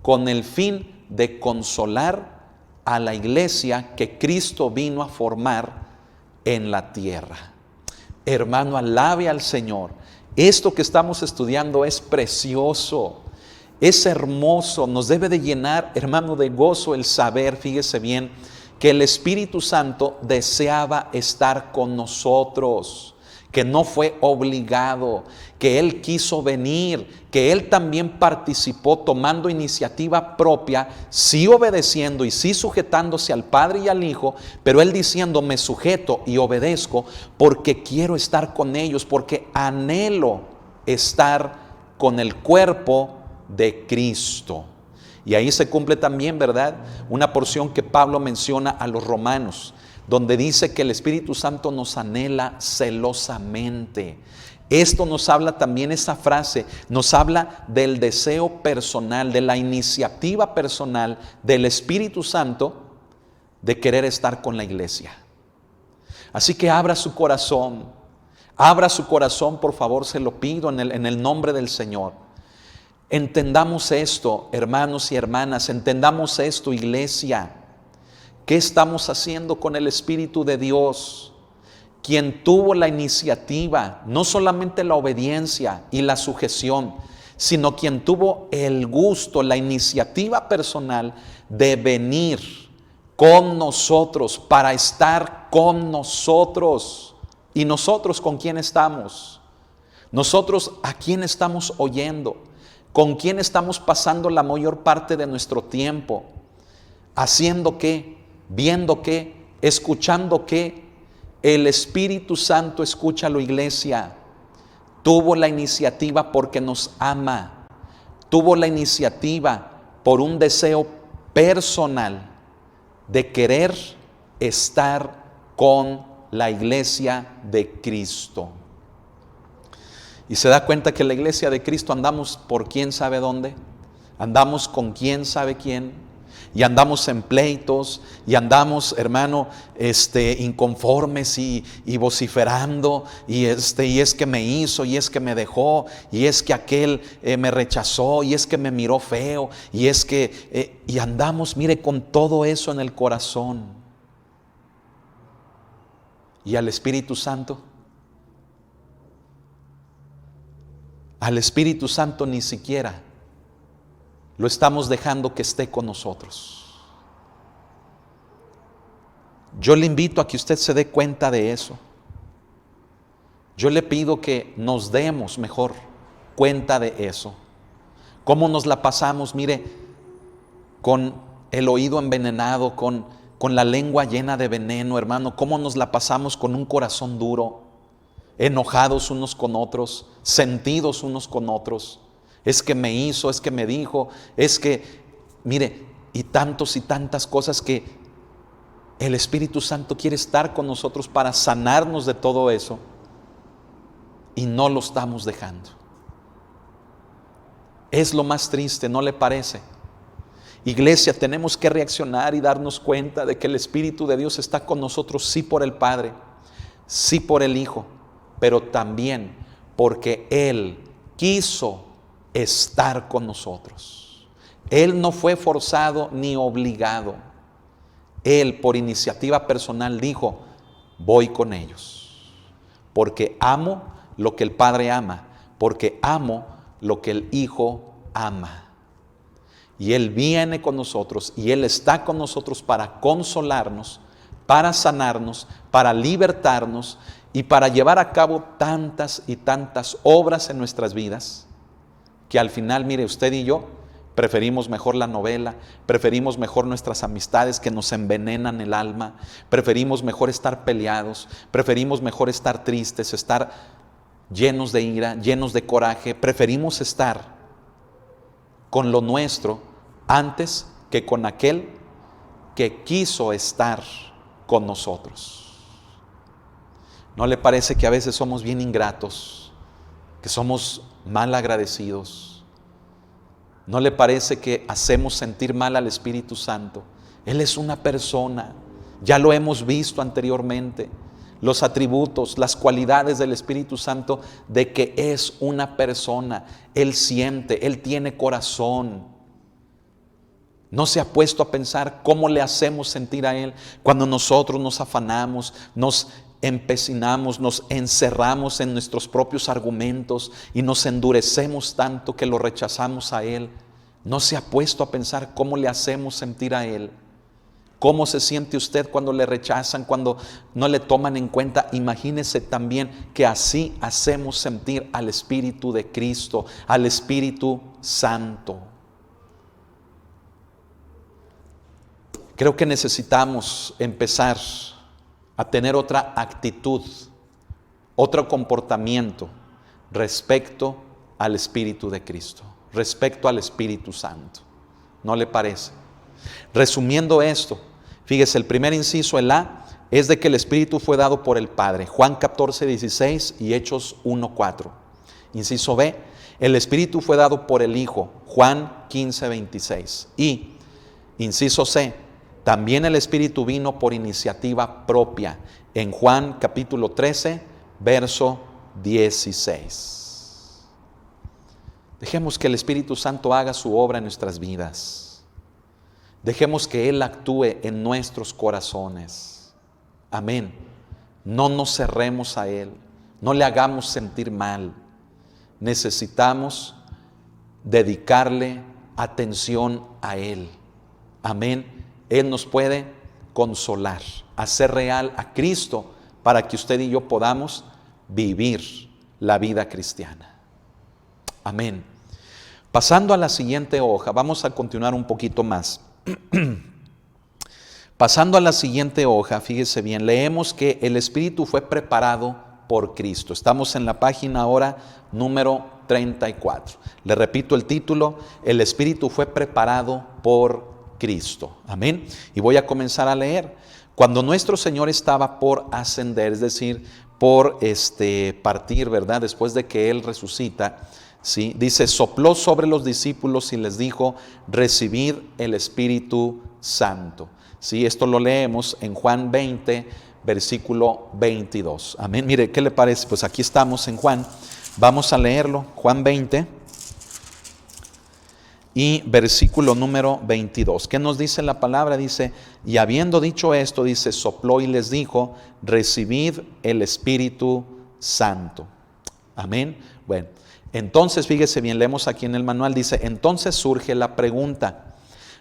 con el fin de consolar a la iglesia que Cristo vino a formar en la tierra. Hermano, alabe al Señor. Esto que estamos estudiando es precioso, es hermoso, nos debe de llenar, hermano, de gozo el saber, fíjese bien, que el Espíritu Santo deseaba estar con nosotros, que no fue obligado, que Él quiso venir, que Él también participó tomando iniciativa propia, sí obedeciendo y sí sujetándose al Padre y al Hijo, pero Él diciendo, me sujeto y obedezco porque quiero estar con ellos, porque anhelo estar con el cuerpo de Cristo. Y ahí se cumple también, ¿verdad?, una porción que Pablo menciona a los romanos, donde dice que el Espíritu Santo nos anhela celosamente. Esto nos habla también, esa frase, nos habla del deseo personal, de la iniciativa personal del Espíritu Santo de querer estar con la iglesia. Así que abra su corazón, por favor, se lo pido en el nombre del Señor. Entendamos esto, hermanos y hermanas, entendamos esto, iglesia, ¿Qué estamos haciendo con el Espíritu de Dios? Quien tuvo la iniciativa, no solamente la obediencia y la sujeción, sino quien tuvo el gusto, la iniciativa personal de venir con nosotros, para estar con nosotros. ¿Y nosotros con quién estamos? Nosotros ¿a quién estamos oyendo? ¿Con quién estamos pasando la mayor parte de nuestro tiempo? ¿Haciendo qué? ¿Viendo qué? ¿Escuchando qué? El Espíritu Santo, escúchalo, iglesia, tuvo la iniciativa porque nos ama. Tuvo la iniciativa por un deseo personal de querer estar con la iglesia de Cristo. Y se da cuenta que la iglesia de Cristo andamos por quién sabe dónde, andamos con quién sabe quién, y andamos en pleitos, y andamos, hermano, inconformes y vociferando, y es que me hizo, y es que me dejó, y es que aquel me rechazó, y es que me miró feo, y es que, y andamos, mire, con todo eso en el corazón. Y al Espíritu Santo, ni siquiera lo estamos dejando que esté con nosotros. Yo le invito a que usted se dé cuenta de eso. Yo le pido que nos demos mejor cuenta de eso. Cómo nos la pasamos, mire, con el oído envenenado, con la lengua llena de veneno, hermano. Cómo nos la pasamos con un corazón duro, enojados unos con otros, sentidos unos con otros. Es que me hizo, es que me dijo, es que, mire, y tantas cosas que el Espíritu Santo quiere estar con nosotros para sanarnos de todo eso, y no lo estamos dejando. Es lo más triste, ¿no le parece? Iglesia, tenemos que reaccionar y darnos cuenta de que el Espíritu de Dios está con nosotros, sí por el Padre, sí por el Hijo, pero también porque Él quiso estar con nosotros. Él no fue forzado ni obligado. Él, por iniciativa personal, dijo: voy con ellos, porque amo lo que el Padre ama, porque amo lo que el Hijo ama. Y Él viene con nosotros, y Él está con nosotros para consolarnos, para sanarnos, para libertarnos y para llevar a cabo tantas y tantas obras en nuestras vidas, que al final, mire, usted y yo preferimos mejor la novela, preferimos mejor nuestras amistades que nos envenenan el alma, preferimos mejor estar peleados, preferimos mejor estar tristes, estar llenos de ira, llenos de coraje. Preferimos estar con lo nuestro antes que con aquel que quiso estar con nosotros. ¿No le parece que a veces somos bien ingratos, que somos mal agradecidos? ¿No le parece que hacemos sentir mal al Espíritu Santo? Él es una persona, ya lo hemos visto anteriormente, los atributos, las cualidades del Espíritu Santo, de que es una persona. Él siente, Él tiene corazón. ¿No se ha puesto a pensar cómo le hacemos sentir a Él cuando nosotros nos afanamos, nos empecinamos, nos encerramos en nuestros propios argumentos y nos endurecemos tanto que lo rechazamos a Él? ¿No se ha puesto a pensar cómo le hacemos sentir a Él? ¿Cómo se siente usted cuando le rechazan, cuando no le toman en cuenta? Imagínese también que así hacemos sentir al Espíritu de Cristo, al Espíritu Santo. Creo que necesitamos empezar a tener otra actitud, otro comportamiento respecto al Espíritu de Cristo, respecto al Espíritu Santo. ¿No le parece? Resumiendo esto, fíjese, el primer inciso, el A, es de que el Espíritu fue dado por el Padre. Juan 14:16 y Hechos 1:4. Inciso B, el Espíritu fue dado por el Hijo. Juan 15:26. Y, inciso C, también el Espíritu vino por iniciativa propia. En Juan capítulo 13, verso 16. Dejemos que el Espíritu Santo haga su obra en nuestras vidas. Dejemos que Él actúe en nuestros corazones. Amén. No nos cerremos a Él. No le hagamos sentir mal. Necesitamos dedicarle atención a Él. Amén. Él nos puede consolar, hacer real a Cristo para que usted y yo podamos vivir la vida cristiana. Amén. Pasando a la siguiente hoja, vamos a continuar un poquito más. Pasando a la siguiente hoja, fíjese bien, leemos que el Espíritu fue preparado por Cristo. Estamos en la página ahora número 34. Le repito el título, el Espíritu fue preparado por Cristo. Amén. Y voy a comenzar a leer. Cuando nuestro Señor estaba por ascender, es decir, por partir, ¿verdad? Después de que Él resucita, ¿sí? Dice, sopló sobre los discípulos y les dijo, recibid el Espíritu Santo. ¿Sí? Esto lo leemos en Juan 20, versículo 22. Amén. Mire, ¿qué le parece? Pues aquí estamos en Juan. Vamos a leerlo. Juan 20 y versículo número 22. ¿Qué nos dice la palabra? Dice, y habiendo dicho esto, dice, sopló y les dijo, recibid el Espíritu Santo. Amén. Bueno, entonces fíjese bien, leemos aquí en el manual, dice, entonces surge la pregunta,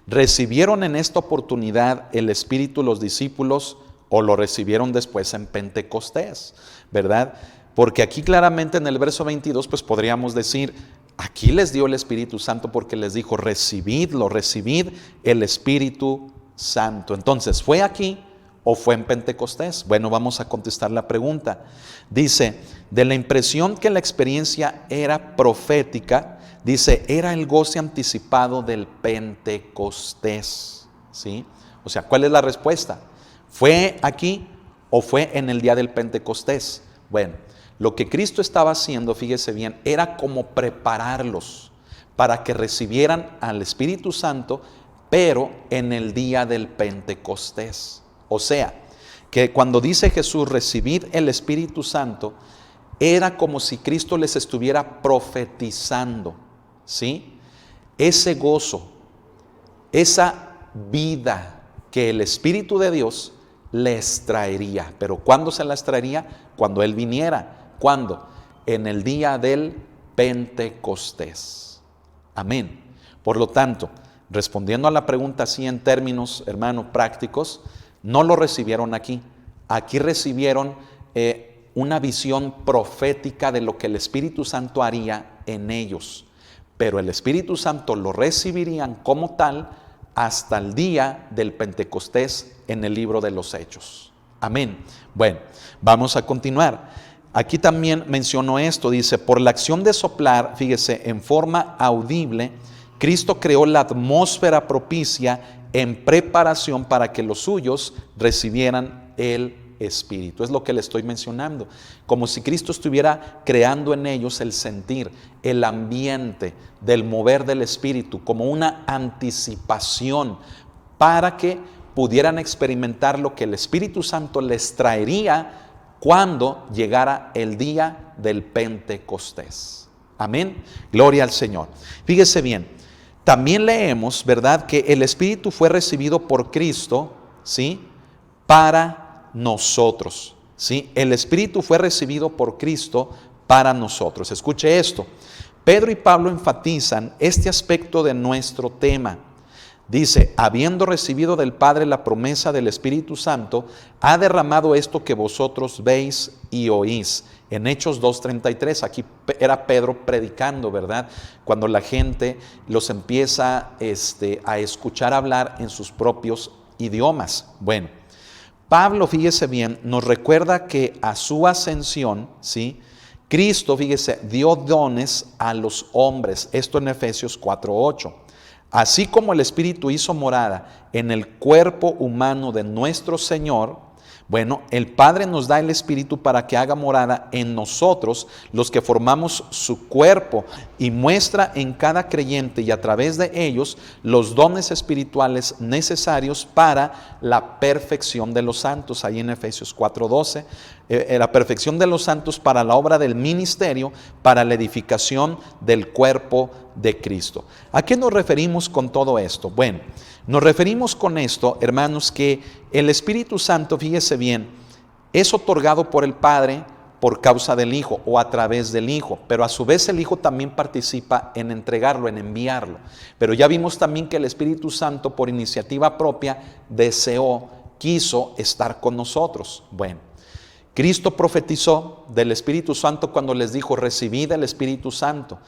¿recibieron en esta oportunidad el Espíritu los discípulos o lo recibieron después en Pentecostés? ¿Verdad? Porque aquí claramente en el verso 22 pues podríamos decir, aquí les dio el Espíritu Santo porque les dijo, recibidlo, recibid el Espíritu Santo. Entonces, ¿fue aquí o fue en Pentecostés? Bueno, vamos a contestar la pregunta. Dice, de la impresión que la experiencia era profética, dice, era el goce anticipado del Pentecostés. ¿Sí? O sea, ¿cuál es la respuesta? ¿Fue aquí o fue en el día del Pentecostés? Bueno, lo que Cristo estaba haciendo, fíjese bien, era como prepararlos para que recibieran al Espíritu Santo, pero en el día del Pentecostés. O sea, que cuando dice Jesús, recibid el Espíritu Santo, era como si Cristo les estuviera profetizando, ¿sí? Ese gozo, esa vida que el Espíritu de Dios les traería. Pero ¿cuándo se las traería? Cuando Él viniera. ¿Cuándo? En el día del Pentecostés. Amén. Por lo tanto, respondiendo a la pregunta así en términos, hermanos, prácticos, no lo recibieron aquí. Aquí recibieron una visión profética de lo que el Espíritu Santo haría en ellos. Pero el Espíritu Santo lo recibirían como tal hasta el día del Pentecostés en el libro de los Hechos. Amén. Bueno, vamos a continuar. Aquí también mencionó esto, dice, por la acción de soplar, fíjese, en forma audible, Cristo creó la atmósfera propicia en preparación para que los suyos recibieran el Espíritu. Es lo que le estoy mencionando. Como si Cristo estuviera creando en ellos el sentir, el ambiente del mover del Espíritu, como una anticipación para que pudieran experimentar lo que el Espíritu Santo les traería cuando llegara el día del Pentecostés. Amén. Gloria al Señor. Fíjese bien, también leemos, ¿verdad?, que el Espíritu fue recibido por Cristo, ¿sí?, para nosotros. ¿Sí? El Espíritu fue recibido por Cristo para nosotros. Escuche esto. Pedro y Pablo enfatizan este aspecto de nuestro tema. Dice, habiendo recibido del Padre la promesa del Espíritu Santo, ha derramado esto que vosotros veis y oís. En Hechos 2:33, aquí era Pedro predicando, ¿verdad? Cuando la gente los empieza a escuchar hablar en sus propios idiomas. Bueno, Pablo, fíjese bien, nos recuerda que a su ascensión, ¿sí?, Cristo, fíjese, dio dones a los hombres. Esto en Efesios 4:8. Así como el Espíritu hizo morada en el cuerpo humano de nuestro Señor, bueno, el Padre nos da el Espíritu para que haga morada en nosotros, los que formamos su cuerpo, y muestra en cada creyente y a través de ellos los dones espirituales necesarios para la perfección de los santos. Ahí en Efesios 4:12, la perfección de los santos para la obra del ministerio, para la edificación del cuerpo de Cristo. ¿A qué nos referimos con todo esto? Bueno, nos referimos con esto, hermanos, que el Espíritu Santo, fíjese bien, es otorgado por el Padre por causa del Hijo o a través del Hijo, pero a su vez el Hijo también participa en entregarlo, en enviarlo. Pero ya vimos también que el Espíritu Santo, por iniciativa propia, quiso estar con nosotros. Bueno, Cristo profetizó del Espíritu Santo cuando les dijo: recibid el Espíritu Santo,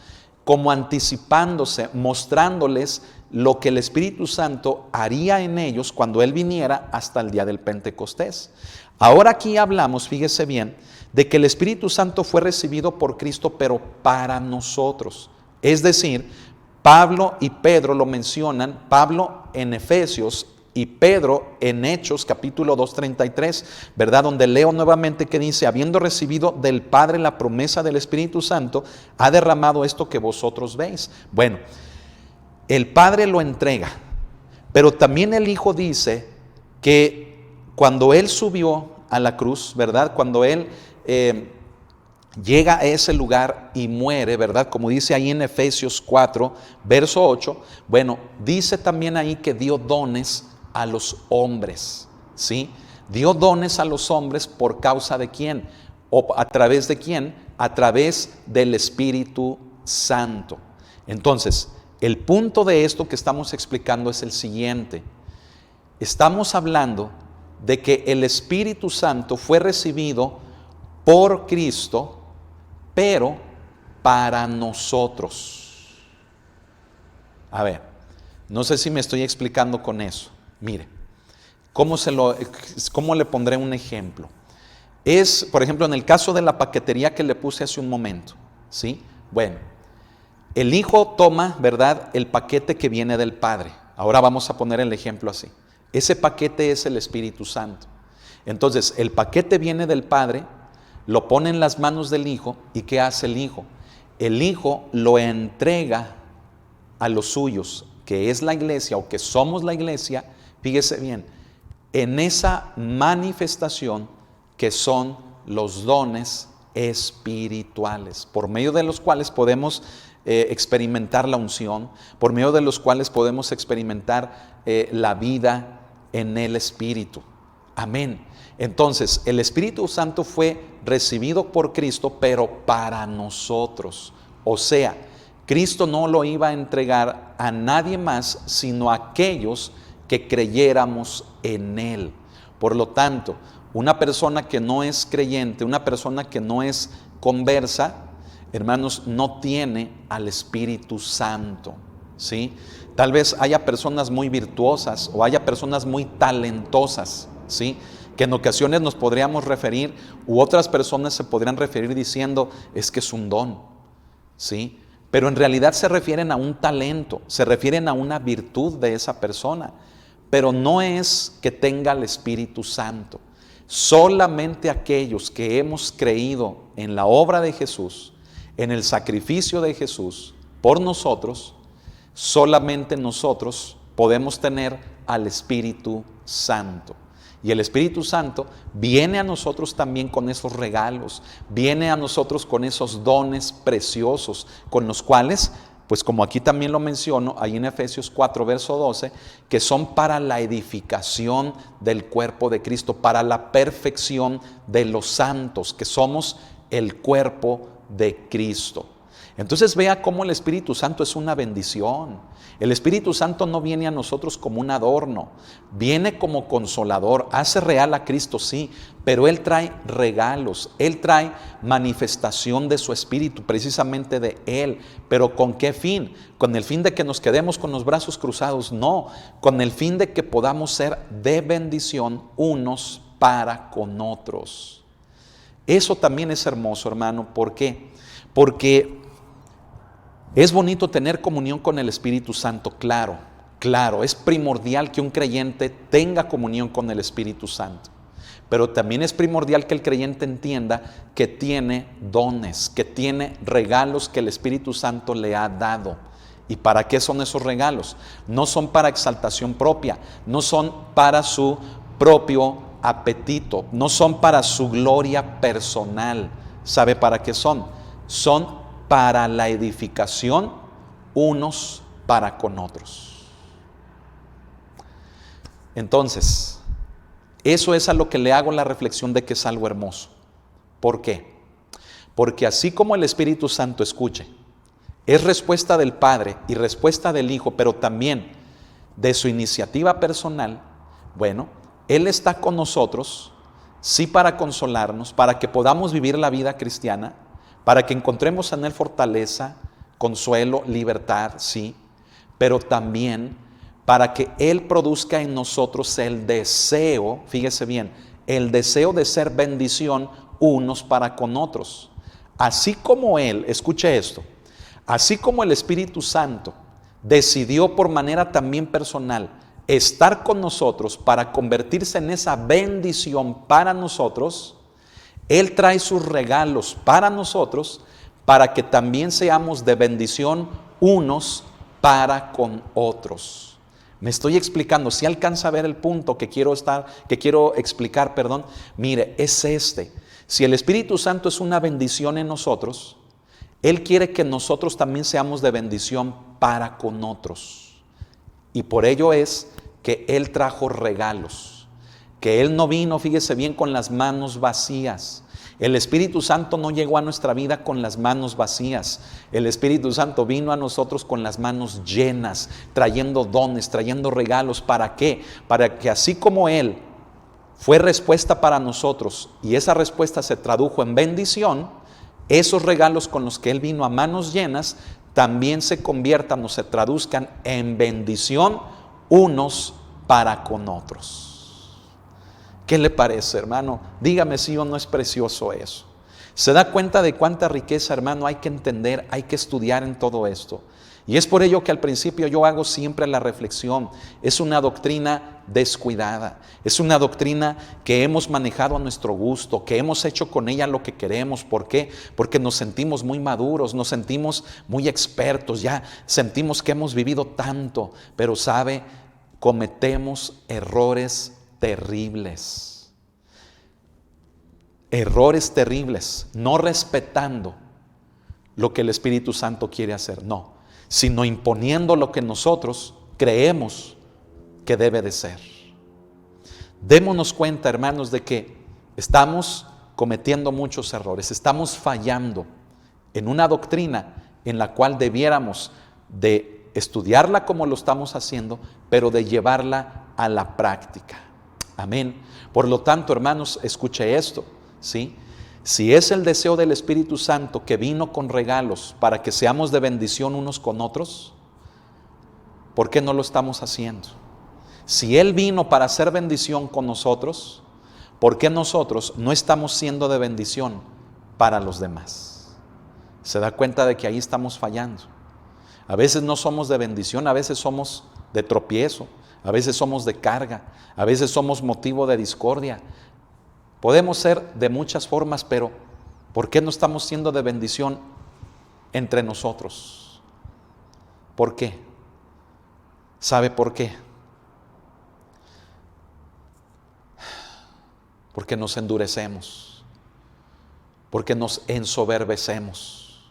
como anticipándose, mostrándoles lo que el Espíritu Santo haría en ellos cuando Él viniera hasta el día del Pentecostés. Ahora aquí hablamos, fíjese bien, de que el Espíritu Santo fue recibido por Cristo, pero para nosotros. Es decir, Pablo y Pedro lo mencionan, Pablo en Efesios y Pedro en Hechos capítulo 2:33, ¿verdad? Donde leo nuevamente que dice: habiendo recibido del Padre la promesa del Espíritu Santo, ha derramado esto que vosotros veis. Bueno, el Padre lo entrega, pero también el Hijo dice que cuando Él subió a la cruz, ¿verdad? Cuando Él llega a ese lugar y muere, ¿verdad? Como dice ahí en Efesios 4, verso 8, bueno, dice también ahí que dio dones a los hombres, ¿sí? Dio dones a los hombres por causa de quién, o a través de quién, a través del Espíritu Santo. Entonces, el punto de esto que estamos explicando es el siguiente. Estamos hablando de que el Espíritu Santo fue recibido por Cristo, pero para nosotros. A ver, no sé si me estoy explicando con eso. Mire, ¿cómo le pondré un ejemplo? Es, por ejemplo, en el caso de la paquetería que le puse hace un momento, ¿sí? Bueno, el Hijo toma, ¿verdad?, el paquete que viene del Padre. Ahora vamos a poner el ejemplo así. Ese paquete es el Espíritu Santo. Entonces, el paquete viene del Padre, lo pone en las manos del Hijo, ¿y qué hace el Hijo? El Hijo lo entrega a los suyos, que es la iglesia, o que somos la iglesia, fíjese bien, en esa manifestación que son los dones espirituales, por medio de los cuales podemos experimentar la unción, por medio de los cuales podemos experimentar la vida en el Espíritu. Amén. Entonces, el Espíritu Santo fue recibido por Cristo, pero para nosotros. O sea, Cristo no lo iba a entregar a nadie más, sino a aquellos que creyéramos en Él. Por lo tanto, una persona que no es creyente, una persona que no es conversa, hermanos, no tiene al Espíritu Santo, ¿sí? Tal vez haya personas muy virtuosas o haya personas muy talentosas, ¿sí?, que en ocasiones nos podríamos referir, u otras personas se podrían referir diciendo: es que es un don, ¿sí? Pero en realidad se refieren a un talento, se refieren a una virtud de esa persona, pero no es que tenga el Espíritu Santo. Solamente aquellos que hemos creído en la obra de Jesús, en el sacrificio de Jesús por nosotros, solamente nosotros podemos tener al Espíritu Santo. Y el Espíritu Santo viene a nosotros también con esos regalos, viene a nosotros con esos dones preciosos, con los cuales, pues como aquí también lo menciono, ahí en Efesios 4, verso 12, que son para la edificación del cuerpo de Cristo, para la perfección de los santos, que somos el cuerpo de Cristo. Entonces vea cómo el Espíritu Santo es una bendición. El Espíritu Santo no viene a nosotros como un adorno, viene como consolador, hace real a Cristo, sí, pero Él trae regalos, Él trae manifestación de su Espíritu, precisamente de Él. ¿Pero con qué fin? ¿Con el fin de que nos quedemos con los brazos cruzados? No, con el fin de que podamos ser de bendición unos para con otros. Eso también es hermoso, hermano. ¿Por qué? Porque es bonito tener comunión con el Espíritu Santo, claro, es primordial que un creyente tenga comunión con el Espíritu Santo, pero también es primordial que el creyente entienda que tiene dones, que tiene regalos que el Espíritu Santo le ha dado. ¿Y para qué son esos regalos? No son para exaltación propia, no son para su propio apetito, no son para su gloria personal. ¿Sabe para qué son? Son para la edificación unos para con otros. Entonces, eso es a lo que le hago la reflexión de que es algo hermoso. ¿Por qué? Porque así como el Espíritu Santo, escuche, es respuesta del Padre y respuesta del Hijo, pero también de su iniciativa personal, bueno, Él está con nosotros, sí, para consolarnos, para que podamos vivir la vida cristiana, para que encontremos en Él fortaleza, consuelo, libertad, sí, pero también para que Él produzca en nosotros el deseo, fíjese bien, el deseo de ser bendición unos para con otros. Así como Él, escuche esto, así como el Espíritu Santo decidió por manera también personal estar con nosotros para convertirse en esa bendición para nosotros, Él trae sus regalos para nosotros para que también seamos de bendición unos para con otros. Me estoy explicando, si alcanza a ver el punto que quiero explicar, perdón. Mire, es este. Si el Espíritu Santo es una bendición en nosotros, Él quiere que nosotros también seamos de bendición para con otros. Y por ello es que Él trajo regalos, que Él no vino, fíjese bien, con las manos vacías. El Espíritu Santo no llegó a nuestra vida con las manos vacías. El Espíritu Santo vino a nosotros con las manos llenas, trayendo dones, trayendo regalos. ¿Para qué? Para que así como Él fue respuesta para nosotros y esa respuesta se tradujo en bendición, esos regalos con los que Él vino a manos llenas también se conviertan o se traduzcan en bendición unos para con otros. ¿Qué le parece, hermano? Dígame si o no es precioso eso. ¿Se da cuenta de cuánta riqueza, hermano, hay que entender, hay que estudiar en todo esto? Y es por ello que al principio yo hago siempre la reflexión. Es una doctrina descuidada. Es una doctrina que hemos manejado a nuestro gusto, que hemos hecho con ella lo que queremos. ¿Por qué? Porque nos sentimos muy maduros, nos sentimos muy expertos, ya sentimos que hemos vivido tanto. Pero sabe, cometemos errores terribles. Errores terribles, no respetando lo que el Espíritu Santo quiere hacer, no, sino imponiendo lo que nosotros creemos que debe de ser. Démonos cuenta, hermanos, de que estamos cometiendo muchos errores, estamos fallando en una doctrina en la cual debiéramos de estudiarla como lo estamos haciendo, pero de llevarla a la práctica. Amén. Por lo tanto, hermanos, escuche esto, ¿sí? Si es el deseo del Espíritu Santo que vino con regalos para que seamos de bendición unos con otros, ¿por qué no lo estamos haciendo? Si Él vino para hacer bendición con nosotros, ¿por qué nosotros no estamos siendo de bendición para los demás? ¿Se da cuenta de que ahí estamos fallando? A veces no somos de bendición, a veces somos de tropiezo, a veces somos de carga, a veces somos motivo de discordia. Podemos ser de muchas formas, pero ¿por qué no estamos siendo de bendición entre nosotros? ¿Por qué? ¿Sabe por qué? Porque nos endurecemos, porque nos ensoberbecemos,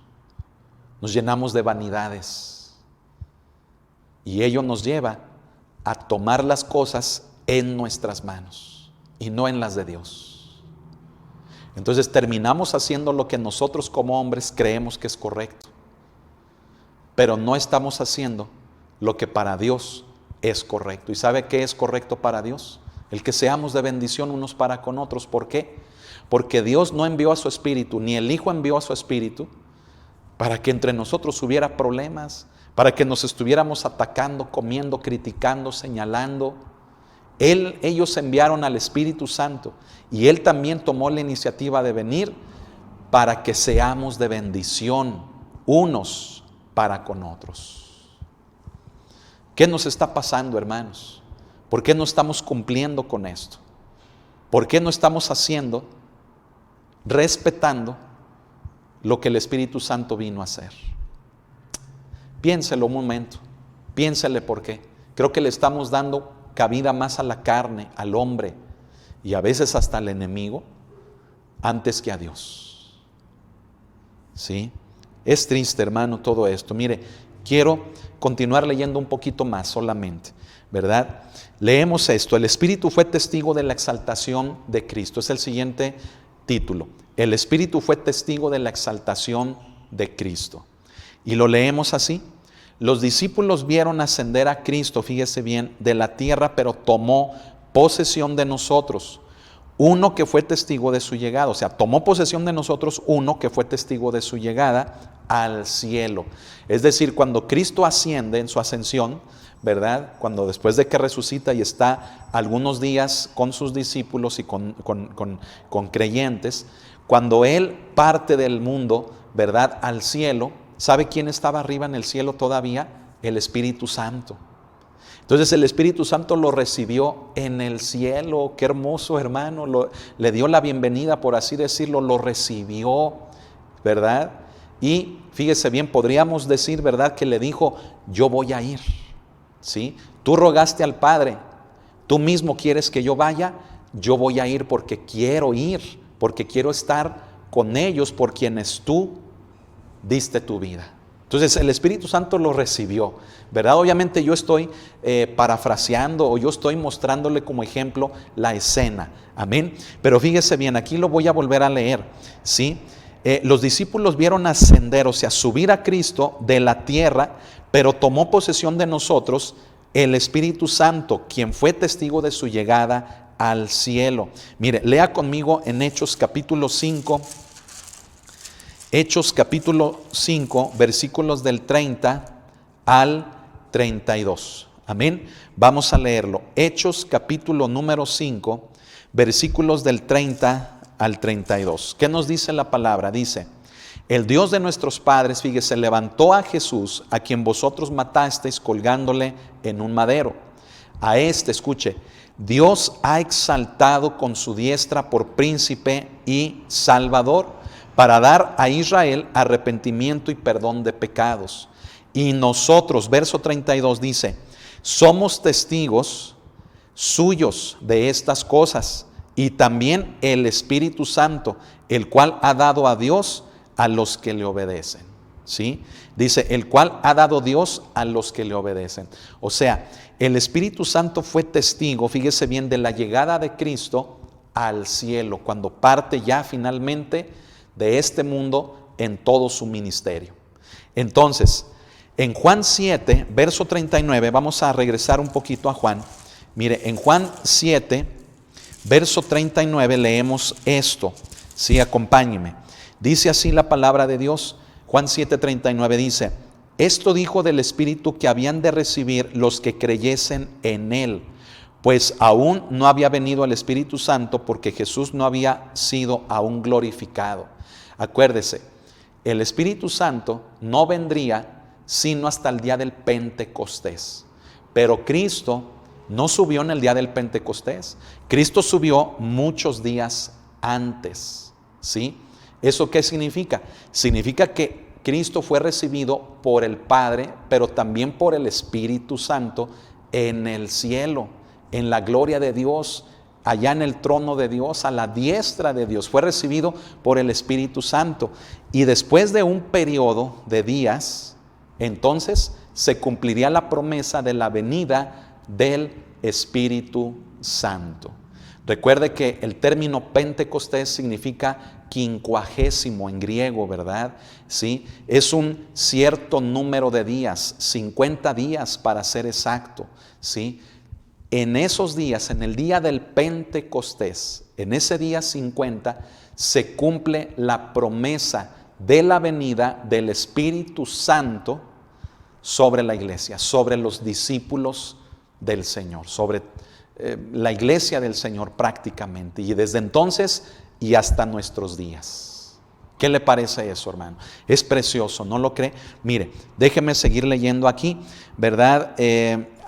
nos llenamos de vanidades y ello nos lleva a tomar las cosas en nuestras manos y no en las de Dios. Entonces terminamos haciendo lo que nosotros como hombres creemos que es correcto, pero no estamos haciendo lo que para Dios es correcto. ¿Y sabe qué es correcto para Dios? El que seamos de bendición unos para con otros. ¿Por qué? Porque Dios no envió a su Espíritu, ni el Hijo envió a su Espíritu para que entre nosotros hubiera problemas, para que nos estuviéramos atacando, comiendo, criticando, señalando. Ellos enviaron al Espíritu Santo y Él también tomó la iniciativa de venir para que seamos de bendición unos para con otros. ¿Qué nos está pasando, hermanos? ¿Por qué no estamos cumpliendo con esto? ¿Por qué no estamos haciendo, respetando lo que el Espíritu Santo vino a hacer? Piénselo un momento, piénsele por qué. Creo que le estamos dando cabida más a la carne, al hombre, y a veces hasta al enemigo antes que a Dios. ¿Sí? Es triste, hermano, todo esto. Mire, quiero continuar leyendo un poquito más solamente, ¿verdad? Leemos esto: el Espíritu fue testigo de la exaltación de Cristo. Es el siguiente título. El Espíritu fue testigo de la exaltación de Cristo. Y lo leemos así: los discípulos vieron ascender a Cristo, fíjese bien, de la tierra, pero tomó posesión de nosotros uno que fue testigo de su llegada. O sea, tomó posesión de nosotros uno que fue testigo de su llegada al cielo. Es decir, cuando Cristo asciende en su ascensión, ¿verdad? Cuando después de que resucita y está algunos días con sus discípulos y con creyentes, cuando Él parte del mundo, ¿verdad?, al cielo, ¿sabe quién estaba arriba en el cielo todavía? El Espíritu Santo. Entonces el Espíritu Santo lo recibió en el cielo. Qué hermoso, hermano. Le dio la bienvenida, por así decirlo, lo recibió, ¿verdad? Y fíjese bien, podríamos decir, ¿verdad?, que le dijo: yo voy a ir, ¿sí? Tú rogaste al Padre, tú mismo quieres que yo vaya, yo voy a ir porque quiero ir, porque quiero estar con ellos por quienes tú diste tu vida. Entonces el Espíritu Santo lo recibió, ¿verdad? Obviamente yo estoy parafraseando, o yo estoy mostrándole como ejemplo la escena, amén. Pero fíjese bien, aquí lo voy a volver a leer, ¿sí? Los discípulos vieron ascender, o sea, subir a Cristo de la tierra, pero tomó posesión de nosotros el Espíritu Santo, quien fue testigo de su llegada al cielo. Mire, lea conmigo en Hechos capítulo 5. Hechos capítulo 5, versículos del 30 al 32. Amén. Vamos a leerlo. Hechos capítulo número 5, versículos del 30 al 32. ¿Qué nos dice la palabra? Dice: el Dios de nuestros padres, fíjese, levantó a Jesús, a quien vosotros matasteis colgándole en un madero. A este, escuche, Dios ha exaltado con su diestra por príncipe y salvador, para dar a Israel arrepentimiento y perdón de pecados. Y nosotros, verso 32 dice: somos testigos suyos de estas cosas, y también el Espíritu Santo, el cual ha dado a Dios a los que le obedecen. ¿Sí? Dice, el cual ha dado Dios a los que le obedecen. O sea, el Espíritu Santo fue testigo, fíjese bien, de la llegada de Cristo al cielo, cuando parte ya finalmente de este mundo en todo su ministerio. Entonces, en Juan 7, verso 39, vamos a regresar un poquito a Juan. Mire, en Juan 7, verso 39 leemos esto. Sí, acompáñeme. Dice así la palabra de Dios. Juan 7, 39 dice: esto dijo del Espíritu que habían de recibir los que creyesen en Él, pues aún no había venido el Espíritu Santo, porque Jesús no había sido aún glorificado. Acuérdese, el Espíritu Santo no vendría sino hasta el día del Pentecostés. Pero Cristo no subió en el día del Pentecostés. Cristo subió muchos días antes. ¿Sí? ¿Eso qué significa? Significa que Cristo fue recibido por el Padre, pero también por el Espíritu Santo en el cielo, en la gloria de Dios, allá en el trono de Dios, a la diestra de Dios. Fue recibido por el Espíritu Santo. Y después de un periodo de días, entonces se cumpliría la promesa de la venida del Espíritu Santo. Recuerde que el término Pentecostés significa 50 en griego, ¿verdad? ¿Sí? Es un cierto número de días, 50 días para ser exacto, ¿sí? En esos días, en el día del Pentecostés, en ese día 50, se cumple la promesa de la venida del Espíritu Santo sobre la iglesia, sobre los discípulos del Señor, sobre la iglesia del Señor prácticamente, y desde entonces y hasta nuestros días. ¿Qué le parece eso, hermano? Es precioso, ¿no lo cree? Mire, déjeme seguir leyendo aquí, ¿verdad?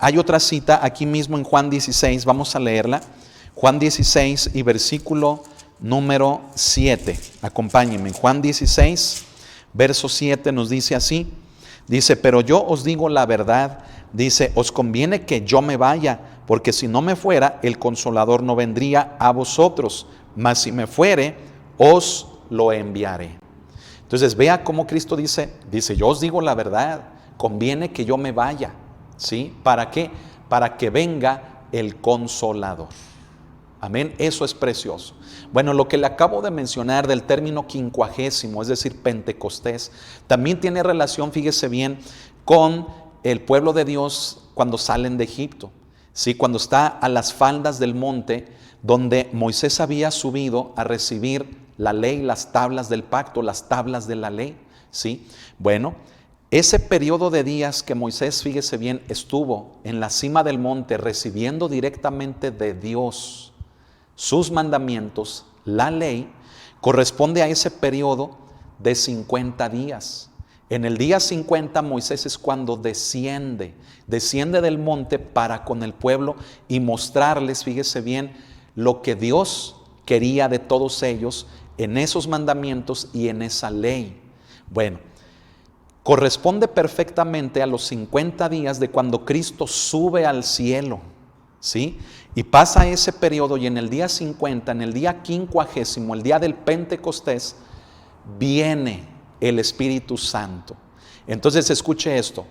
Hay otra cita aquí mismo en Juan 16, vamos a leerla. Juan 16 y versículo número 7. Acompáñenme. Juan 16, verso 7 nos dice así. Dice: pero yo os digo la verdad, dice, os conviene que yo me vaya, porque si no me fuera, el Consolador no vendría a vosotros, mas si me fuere, os lo enviaré. Entonces vea cómo Cristo dice, yo os digo la verdad, conviene que yo me vaya, ¿sí? ¿Para qué? Para que venga el Consolador. Amén, eso es precioso. Bueno, lo que le acabo de mencionar del término quincuagésimo, es decir, Pentecostés, también tiene relación, fíjese bien, con el pueblo de Dios cuando salen de Egipto. ¿Sí? Cuando está a las faldas del monte donde Moisés había subido a recibir la ley, las tablas del pacto, las tablas de la ley. ¿Sí? Bueno, ese periodo de días que Moisés, fíjese bien, estuvo en la cima del monte recibiendo directamente de Dios sus mandamientos, la ley, corresponde a ese periodo de 50 días. En el día 50 Moisés es cuando desciende del monte para con el pueblo y mostrarles, fíjese bien, lo que Dios quería de todos ellos en esos mandamientos y en esa ley. Bueno, corresponde perfectamente a los 50 días de cuando Cristo sube al cielo, ¿sí? Y pasa ese periodo y en el día 50, en el día quincuagésimo, el día del Pentecostés, viene el Espíritu Santo. Entonces escuche esto,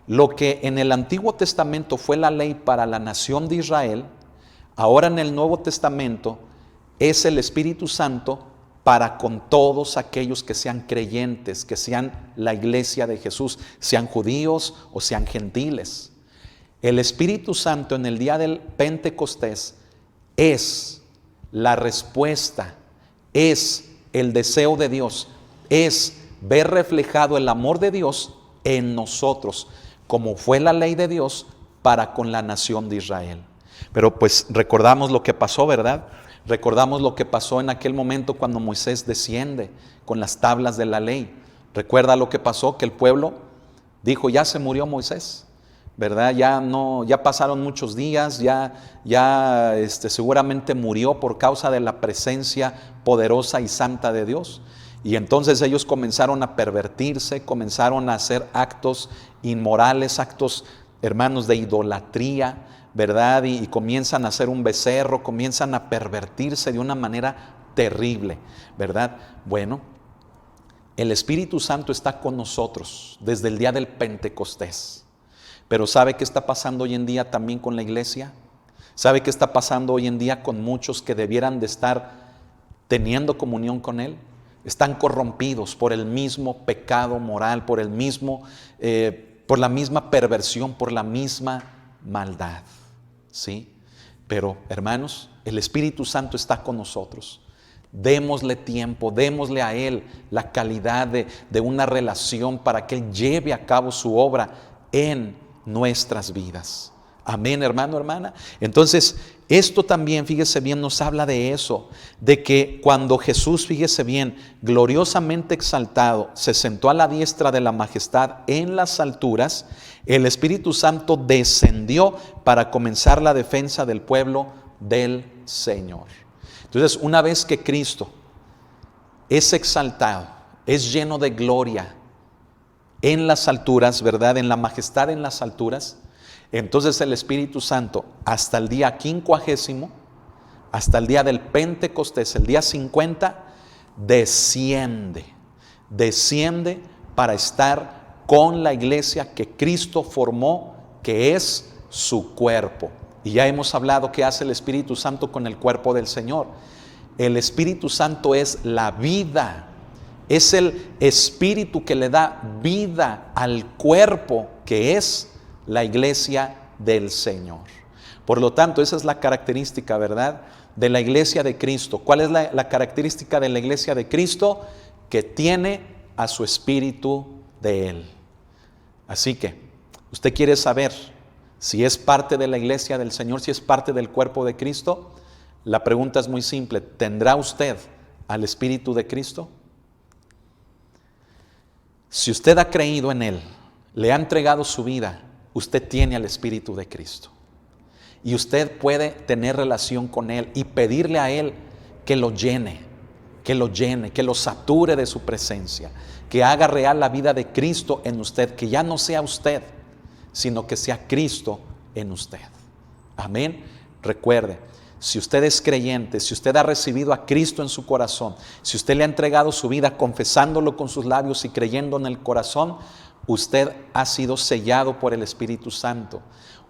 lo que en el Antiguo Testamento fue la ley para la nación de Israel, ahora en el Nuevo Testamento es el Espíritu Santo para con todos aquellos que sean creyentes, que sean la iglesia de Jesús, sean judíos o sean gentiles. El Espíritu Santo en el día del Pentecostés es la respuesta, es el deseo de Dios, es ver reflejado el amor de Dios en nosotros, como fue la ley de Dios para con la nación de Israel. Pero pues recordamos lo que pasó, ¿verdad? Recordamos lo que pasó en aquel momento cuando Moisés desciende con las tablas de la ley. Recuerda lo que pasó, que el pueblo dijo, ya se murió Moisés, ¿verdad? Ya pasaron muchos días, seguramente murió por causa de la presencia poderosa y santa de Dios. Y entonces ellos comenzaron a pervertirse, comenzaron a hacer actos inmorales, actos, hermanos, de idolatría, ¿verdad? Y comienzan a hacer un becerro, comienzan a pervertirse de una manera terrible, ¿verdad? Bueno, el Espíritu Santo está con nosotros desde el día del Pentecostés. Pero ¿sabe qué está pasando hoy en día también con la iglesia? ¿Sabe qué está pasando hoy en día con muchos que debieran de estar teniendo comunión con Él? Están corrompidos por el mismo pecado moral, por la misma perversión, por la misma maldad. ¿Sí? Pero, hermanos, el Espíritu Santo está con nosotros. Démosle tiempo, démosle a Él la calidad de una relación para que Él lleve a cabo su obra en nuestras vidas. Amén, hermano, hermana. Entonces, esto también, fíjese bien, nos habla de eso, de que cuando Jesús, fíjese bien, gloriosamente exaltado, se sentó a la diestra de la majestad en las alturas, el Espíritu Santo descendió para comenzar la defensa del pueblo del Señor. Entonces, una vez que Cristo es exaltado, es lleno de gloria en las alturas, ¿verdad? En la majestad en las alturas, entonces el Espíritu Santo hasta el día quincuagésimo, hasta el día del Pentecostés, el día 50, desciende para estar con la iglesia que Cristo formó, que es su cuerpo. Y ya hemos hablado qué hace el Espíritu Santo con el cuerpo del Señor. El Espíritu Santo es la vida, es el Espíritu que le da vida al cuerpo que es la iglesia del Señor. Por lo tanto, esa es la característica, ¿verdad?, de la iglesia de Cristo. ¿Cuál es la característica de la iglesia de Cristo? Que tiene a su Espíritu de Él. Así que, usted quiere saber si es parte de la iglesia del Señor, si es parte del cuerpo de Cristo. La pregunta es muy simple: ¿tendrá usted al Espíritu de Cristo? Si usted ha creído en Él, le ha entregado su vida, usted tiene al Espíritu de Cristo. Y usted puede tener relación con Él y pedirle a Él que lo llene, que lo sature de su presencia, que haga real la vida de Cristo en usted, que ya no sea usted, sino que sea Cristo en usted. Amén. Recuerde, si usted es creyente, si usted ha recibido a Cristo en su corazón, si usted le ha entregado su vida confesándolo con sus labios y creyendo en el corazón, usted ha sido sellado por el Espíritu Santo.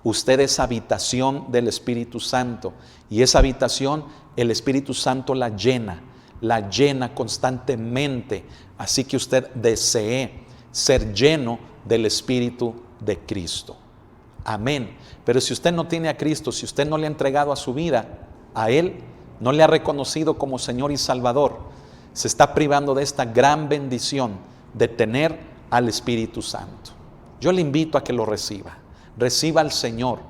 Usted es habitación del Espíritu Santo, y esa habitación el Espíritu Santo la llena constantemente. Así que usted desee ser lleno del Espíritu de Cristo. Amén. Pero si usted no tiene a Cristo, si usted no le ha entregado a su vida a Él, no le ha reconocido como Señor y Salvador, se está privando de esta gran bendición de tener al Espíritu Santo. Yo le invito a que lo reciba. Reciba al Señor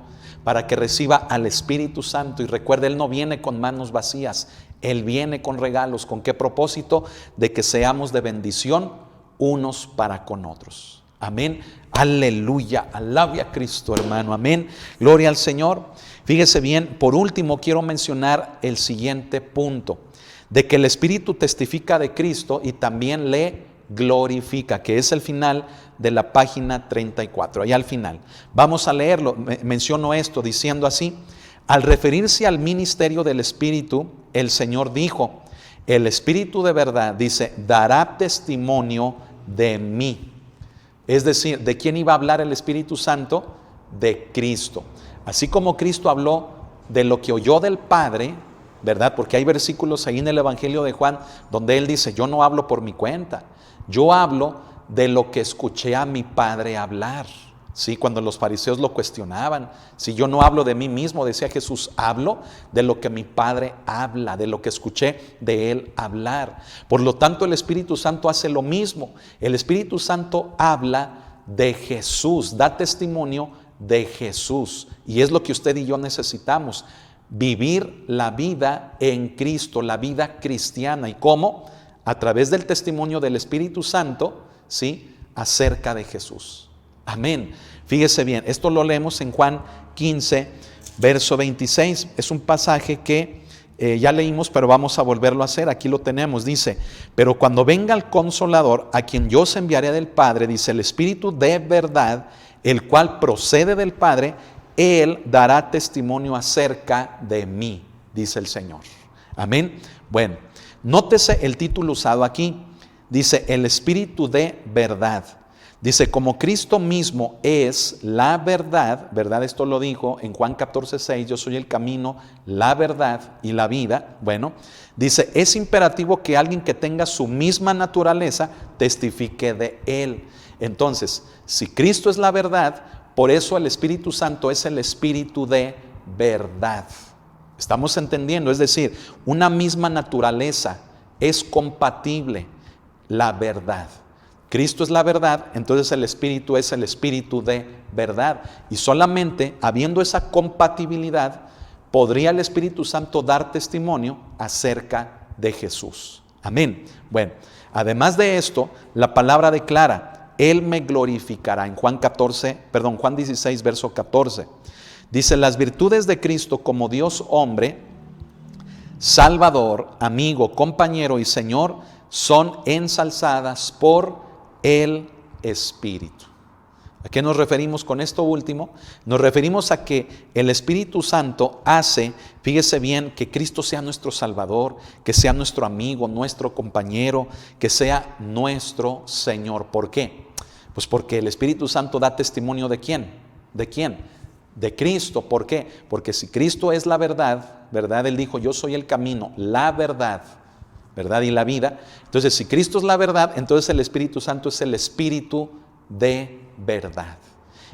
para que reciba al Espíritu Santo. Y recuerde, Él no viene con manos vacías, Él viene con regalos. ¿Con qué propósito? De que seamos de bendición unos para con otros. Amén. Aleluya. Alabe a Cristo, hermano. Amén. Gloria al Señor. Fíjese bien, por último quiero mencionar el siguiente punto, de que el Espíritu testifica de Cristo y también le glorifica, que es el final de la página 34, allá al final. Vamos a leerlo. Menciono esto diciendo así: al referirse al ministerio del Espíritu, el Señor dijo, el Espíritu de verdad, dice, dará testimonio de mí. Es decir, ¿de quién iba a hablar el Espíritu Santo? De Cristo. Así como Cristo habló de lo que oyó del Padre, ¿verdad? Porque hay versículos ahí en el Evangelio de Juan donde Él dice, yo no hablo por mi cuenta, yo hablo de lo que escuché a mi Padre hablar. Sí, cuando los fariseos lo cuestionaban, si yo no hablo de mí mismo, decía Jesús, hablo de lo que mi Padre habla, de lo que escuché de Él hablar. Por lo tanto, el Espíritu Santo hace lo mismo. El Espíritu Santo habla de Jesús, da testimonio de Jesús. Y es lo que usted y yo necesitamos, vivir la vida en Cristo, la vida cristiana. ¿Y cómo? A través del testimonio del Espíritu Santo, ¿sí?, acerca de Jesús. Amén. Fíjese bien, esto lo leemos en Juan 15, verso 26. Es un pasaje que ya leímos, pero vamos a volverlo a hacer. Aquí lo tenemos. Dice, pero cuando venga el Consolador, a quien yo os enviaré del Padre, dice, el Espíritu de verdad, el cual procede del Padre, Él dará testimonio acerca de mí, dice el Señor. Amén. Bueno, nótese el título usado aquí. Dice, el Espíritu de verdad. Dice, como Cristo mismo es la verdad, ¿verdad? Esto lo dijo en Juan 14:6, yo soy el camino, la verdad y la vida. Bueno, dice, es imperativo que alguien que tenga su misma naturaleza testifique de Él. Entonces, si Cristo es la verdad, por eso el Espíritu Santo es el Espíritu de verdad. ¿Estamos entendiendo? Es decir, una misma naturaleza es compatible, la verdad. Cristo es la verdad, entonces el Espíritu es el Espíritu de verdad. Y solamente habiendo esa compatibilidad, podría el Espíritu Santo dar testimonio acerca de Jesús. Amén. Bueno, además de esto, la palabra declara, Él me glorificará. En Juan 16, verso 14. Dice, las virtudes de Cristo como Dios hombre, Salvador, amigo, compañero y Señor, son ensalzadas por el Espíritu. ¿A qué nos referimos con esto último? Nos referimos a que el Espíritu Santo hace, fíjese bien, que Cristo sea nuestro Salvador, que sea nuestro amigo, nuestro compañero, que sea nuestro Señor. ¿Por qué? Pues porque el Espíritu Santo da testimonio ¿de quién? ¿De quién? De Cristo. ¿Por qué? Porque si Cristo es la verdad, ¿verdad? Él dijo, yo soy el camino, la verdad, ¿verdad? Y la vida. Entonces, si Cristo es la verdad, entonces el Espíritu Santo es el Espíritu de verdad.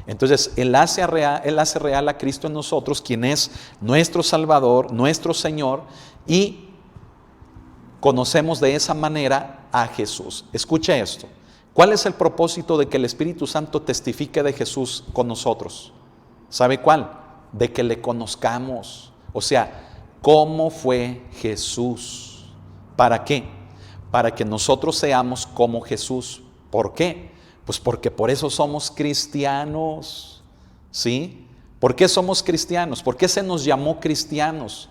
Entonces, Él hace real a Cristo en nosotros, quien es nuestro Salvador, nuestro Señor, y conocemos de esa manera a Jesús. Escuche esto. ¿Cuál es el propósito de que el Espíritu Santo testifique de Jesús con nosotros? ¿Sabe cuál? De que le conozcamos. O sea, ¿cómo fue Jesús? ¿Para qué? Para que nosotros seamos como Jesús. ¿Por qué? Pues porque por eso somos cristianos. ¿Sí? ¿Por qué somos cristianos? ¿Por qué se nos llamó cristianos?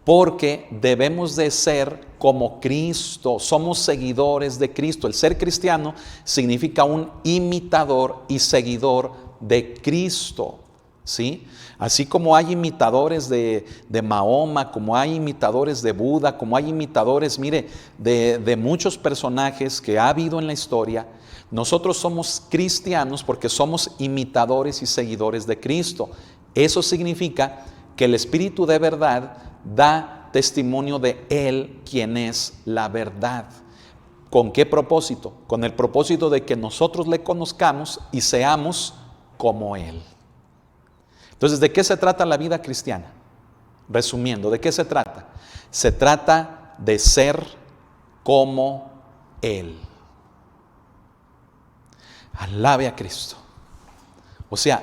Porque debemos de ser como Cristo. Somos seguidores de Cristo. El ser cristiano significa un imitador y seguidor de Cristo. ¿sí? Así como hay imitadores de Mahoma, como hay imitadores de Buda, como hay imitadores, mire, de muchos personajes que ha habido en la historia, nosotros somos cristianos porque somos imitadores y seguidores de Cristo. Eso significa que el Espíritu de verdad da testimonio de Él, quien es la verdad. ¿Con qué propósito? Con el propósito de que nosotros le conozcamos y seamos como Él. Entonces, ¿de qué se trata la vida cristiana? Resumiendo, ¿de qué se trata? Se trata de ser como Él. Alabe a Cristo. O sea,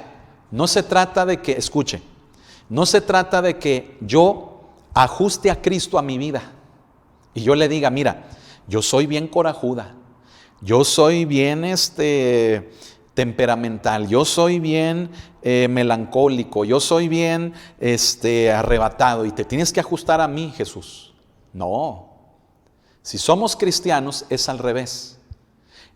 no se trata de que, escuche, no se trata de que yo ajuste a Cristo a mi vida y yo le diga, mira, yo soy bien corajuda, yo soy bien temperamental, yo soy bien melancólico, yo soy bien arrebatado y te tienes que ajustar a mí, Jesús. No, si somos cristianos es al revés.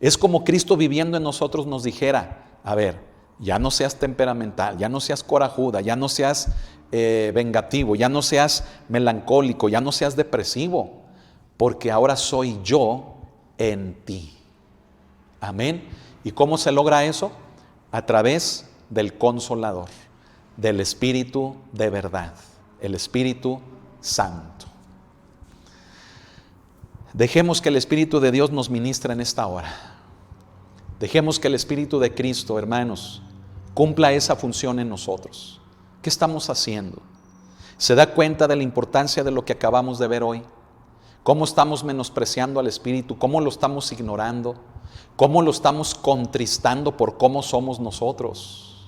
Es como Cristo viviendo en nosotros nos dijera, a ver, ya no seas temperamental, ya no seas corajuda, ya no seas vengativo, ya no seas melancólico, ya no seas depresivo, porque ahora soy yo en ti. Amén. ¿Y cómo se logra eso? A través del Consolador, del Espíritu de verdad, el Espíritu Santo. Dejemos que el Espíritu de Dios nos ministre en esta hora. Dejemos que el Espíritu de Cristo, hermanos, cumpla esa función en nosotros. ¿Qué estamos haciendo? ¿Se da cuenta de la importancia de lo que acabamos de ver hoy? ¿Cómo estamos menospreciando al Espíritu? ¿Cómo lo estamos ignorando? ¿Cómo lo estamos contristando por cómo somos nosotros?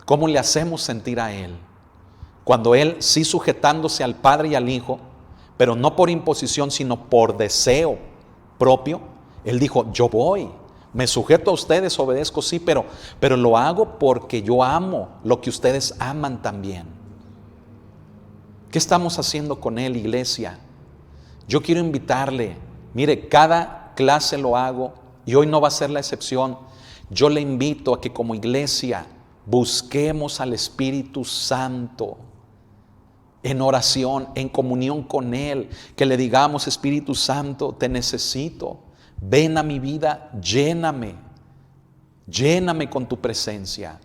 ¿Cómo le hacemos sentir a Él? Cuando Él, sí sujetándose al Padre y al Hijo, pero no por imposición, sino por deseo propio, Él dijo, yo voy, me sujeto a ustedes, obedezco, sí, pero lo hago porque yo amo lo que ustedes aman también. ¿Qué estamos haciendo con Él, iglesia? Yo quiero invitarle, mire, cada clase lo hago y hoy no va a ser la excepción. Yo le invito a que como iglesia busquemos al Espíritu Santo en oración, en comunión con Él, que le digamos, Espíritu Santo, te necesito, ven a mi vida, lléname con tu presencia.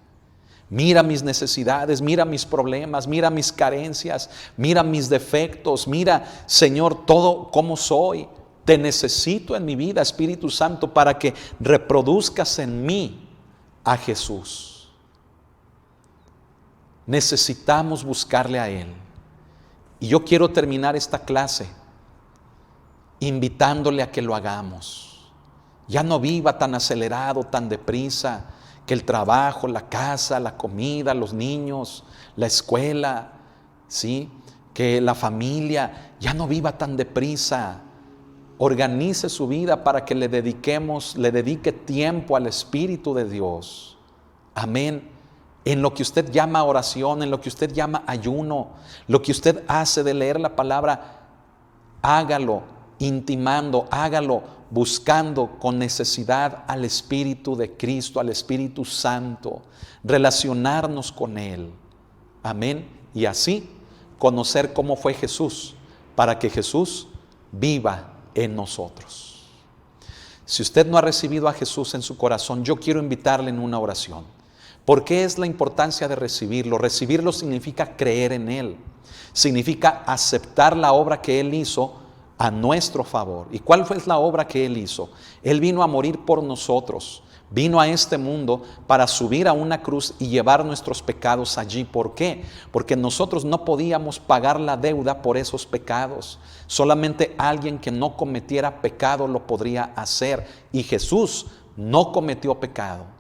Mira mis necesidades, mira mis problemas, mira mis carencias, mira mis defectos, mira, Señor, todo como soy. Te necesito en mi vida, Espíritu Santo, para que reproduzcas en mí a Jesús. Necesitamos buscarle a Él. Y yo quiero terminar esta clase invitándole a que lo hagamos. Ya no viva tan acelerado, tan deprisa, que el trabajo, la casa, la comida, los niños, la escuela, ¿sí? Que la familia, ya no viva tan deprisa. Organice su vida para que le dedique tiempo al Espíritu de Dios. Amén. En lo que usted llama oración, en lo que usted llama ayuno, lo que usted hace de leer la palabra, hágalo intimando, hágalo buscando con necesidad al Espíritu de Cristo, al Espíritu Santo, relacionarnos con Él. Amén. Y así conocer cómo fue Jesús, para que Jesús viva en nosotros. Si usted no ha recibido a Jesús en su corazón, yo quiero invitarle en una oración. ¿Por qué es la importancia de recibirlo? Recibirlo significa creer en Él. Significa aceptar la obra que Él hizo a nuestro favor. ¿Y cuál fue la obra que Él hizo? Él vino a morir por nosotros. Vino a este mundo para subir a una cruz y llevar nuestros pecados allí. ¿Por qué? Porque nosotros no podíamos pagar la deuda por esos pecados. Solamente alguien que no cometiera pecado lo podría hacer. Y Jesús no cometió pecado.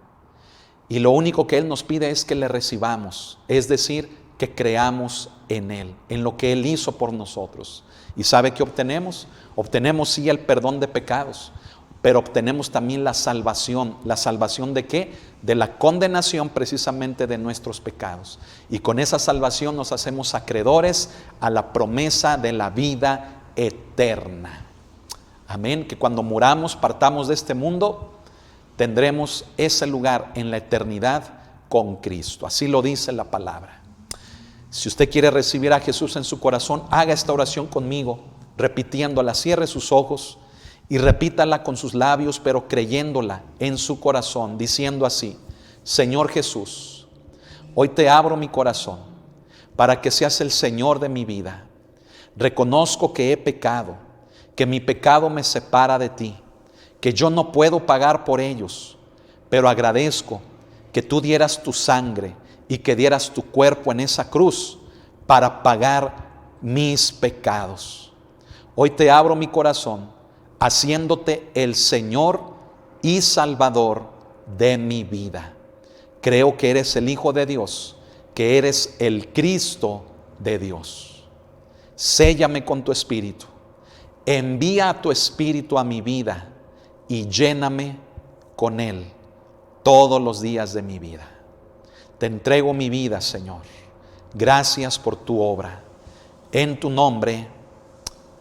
Y lo único que Él nos pide es que le recibamos, es decir, que creamos en Él, en lo que Él hizo por nosotros. ¿Y sabe qué obtenemos? Obtenemos sí el perdón de pecados, pero obtenemos también la salvación. ¿La salvación de qué? De la condenación precisamente de nuestros pecados. Y con esa salvación nos hacemos acreedores a la promesa de la vida eterna. Amén, que cuando muramos, partamos de este mundo, tendremos ese lugar en la eternidad con Cristo. Así lo dice la palabra. Si usted quiere recibir a Jesús en su corazón, haga esta oración conmigo, repitiéndola. Cierre sus ojos y repítala con sus labios, pero creyéndola en su corazón, diciendo así: Señor Jesús, hoy te abro mi corazón para que seas el Señor de mi vida. Reconozco que he pecado, que mi pecado me separa de ti, que yo no puedo pagar por ellos, pero agradezco que tú dieras tu sangre y que dieras tu cuerpo en esa cruz para pagar mis pecados. Hoy te abro mi corazón, haciéndote el Señor y Salvador de mi vida. Creo que eres el Hijo de Dios, que eres el Cristo de Dios. Séllame con tu Espíritu. Envía a tu Espíritu a mi vida y lléname con Él todos los días de mi vida. Te entrego mi vida, Señor. Gracias por tu obra. En tu nombre,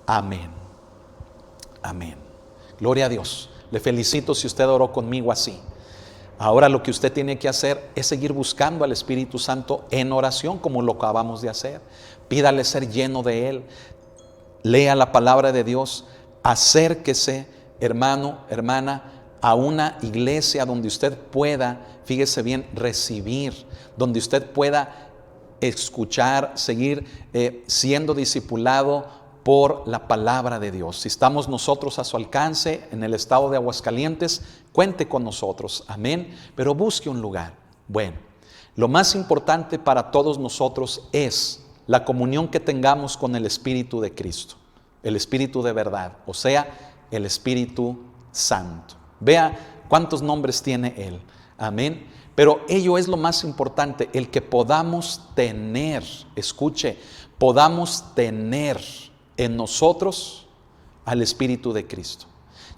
amén. Amén. Gloria a Dios. Le felicito si usted oró conmigo así. Ahora lo que usted tiene que hacer es seguir buscando al Espíritu Santo en oración, como lo acabamos de hacer. Pídale ser lleno de Él. Lea la palabra de Dios. Acérquese, hermano, hermana, a una iglesia donde usted pueda, fíjese bien, recibir, donde usted pueda escuchar, seguir siendo discipulado por la palabra de Dios. Si estamos nosotros a su alcance en el estado de Aguascalientes, cuente con nosotros, amén, pero busque un lugar. Bueno, lo más importante para todos nosotros es la comunión que tengamos con el Espíritu de Cristo, el Espíritu de verdad, o sea, el Espíritu Santo. Vea cuántos nombres tiene Él, amén. Pero ello es lo más importante, el que podamos tener, escuche, podamos tener en nosotros al Espíritu de Cristo.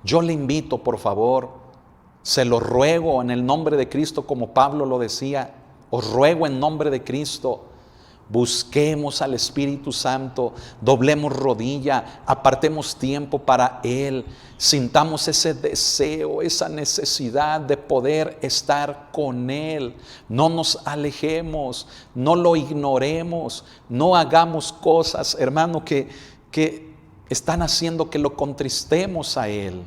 Yo le invito, por favor, se lo ruego en el nombre de Cristo, como Pablo lo decía, os ruego en nombre de Cristo, busquemos al Espíritu Santo, doblemos rodilla, apartemos tiempo para Él, sintamos ese deseo, esa necesidad de poder estar con Él. No nos alejemos, no lo ignoremos, no hagamos cosas, hermano, que están haciendo que lo contristemos a Él.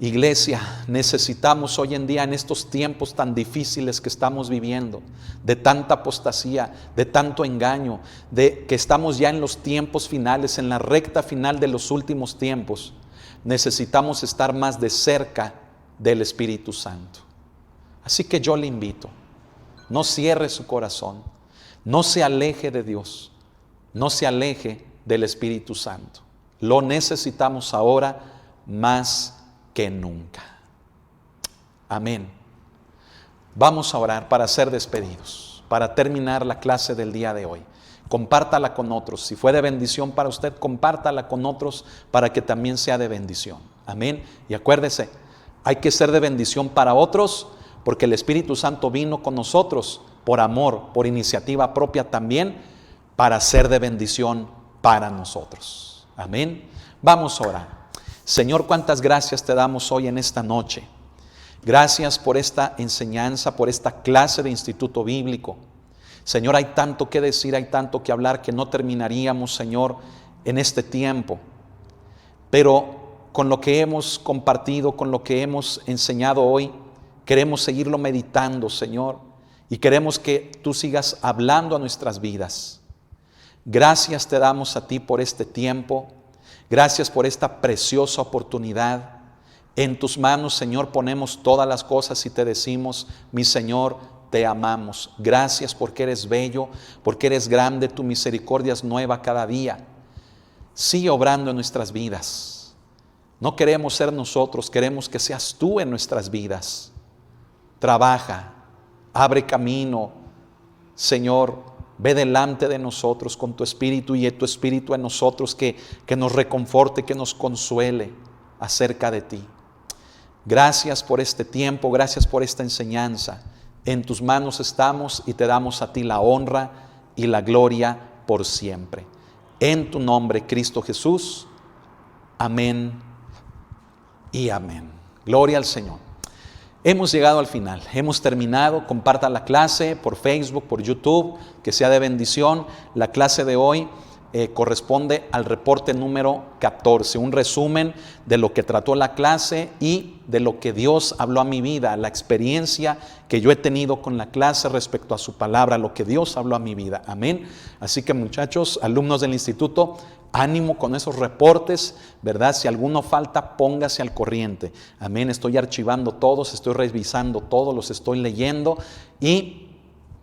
Iglesia, necesitamos hoy en día, en estos tiempos tan difíciles que estamos viviendo, de tanta apostasía, de tanto engaño, de que estamos ya en los tiempos finales, en la recta final de los últimos tiempos, necesitamos estar más de cerca del Espíritu Santo. Así que yo le invito, no cierre su corazón, no se aleje de Dios, no se aleje del Espíritu Santo. Lo necesitamos ahora más que nunca. Amén. Vamos a orar para ser despedidos, para terminar la clase del día de hoy. Compártala con otros. Si fue de bendición para usted, compártala con otros para que también sea de bendición. Amén. Y acuérdese, hay que ser de bendición para otros porque el Espíritu Santo vino con nosotros por amor, por iniciativa propia también, para ser de bendición para nosotros. Amén. Vamos a orar. Señor, cuántas gracias te damos hoy en esta noche. Gracias por esta enseñanza, por esta clase de instituto bíblico. Señor, hay tanto que decir, hay tanto que hablar que no terminaríamos, Señor, en este tiempo. Pero con lo que hemos compartido, con lo que hemos enseñado hoy, queremos seguirlo meditando, Señor, y queremos que tú sigas hablando a nuestras vidas. Gracias te damos a ti por este tiempo. Gracias por esta preciosa oportunidad. En tus manos, Señor, ponemos todas las cosas y te decimos, mi Señor, te amamos. Gracias porque eres bello, porque eres grande, tu misericordia es nueva cada día. Sigue obrando en nuestras vidas. No queremos ser nosotros, queremos que seas tú en nuestras vidas. Trabaja, abre camino, Señor. Ve delante de nosotros con tu Espíritu y tu Espíritu en nosotros que nos reconforte, que nos consuele acerca de ti. Gracias por este tiempo, gracias por esta enseñanza. En tus manos estamos y te damos a ti la honra y la gloria por siempre. En tu nombre, Cristo Jesús. Amén y amén. Gloria al Señor. Hemos llegado al final, hemos terminado. Comparta la clase por Facebook, por YouTube, que sea de bendición. La clase de hoy corresponde al reporte número 14, un resumen de lo que trató la clase y de lo que Dios habló a mi vida, la experiencia que yo he tenido con la clase respecto a su palabra, lo que Dios habló a mi vida. Amén. Así que, muchachos, alumnos del instituto, ánimo con esos reportes, ¿verdad? Si alguno falta, póngase al corriente. Amén. Estoy archivando todos, estoy revisando todos, los estoy leyendo y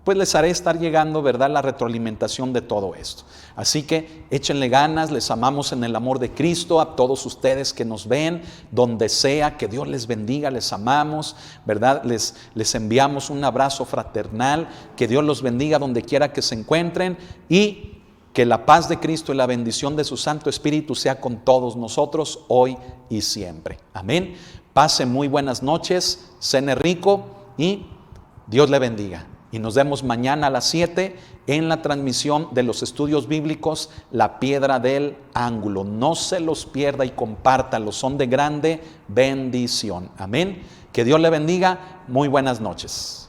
pues les haré estar llegando, ¿verdad?, la retroalimentación de todo esto. Así que échenle ganas, les amamos en el amor de Cristo, a todos ustedes que nos ven, donde sea, que Dios les bendiga, les amamos, ¿verdad? Les enviamos un abrazo fraternal, que Dios los bendiga donde quiera que se encuentren y que la paz de Cristo y la bendición de su Santo Espíritu sea con todos nosotros hoy y siempre. Amén. Pasen muy buenas noches, cene rico y Dios le bendiga. Y nos vemos mañana a las 7 en la transmisión de los estudios bíblicos La Piedra del Ángulo. No se los pierda y compártanlos, son de grande bendición. Amén. Que Dios le bendiga. Muy buenas noches.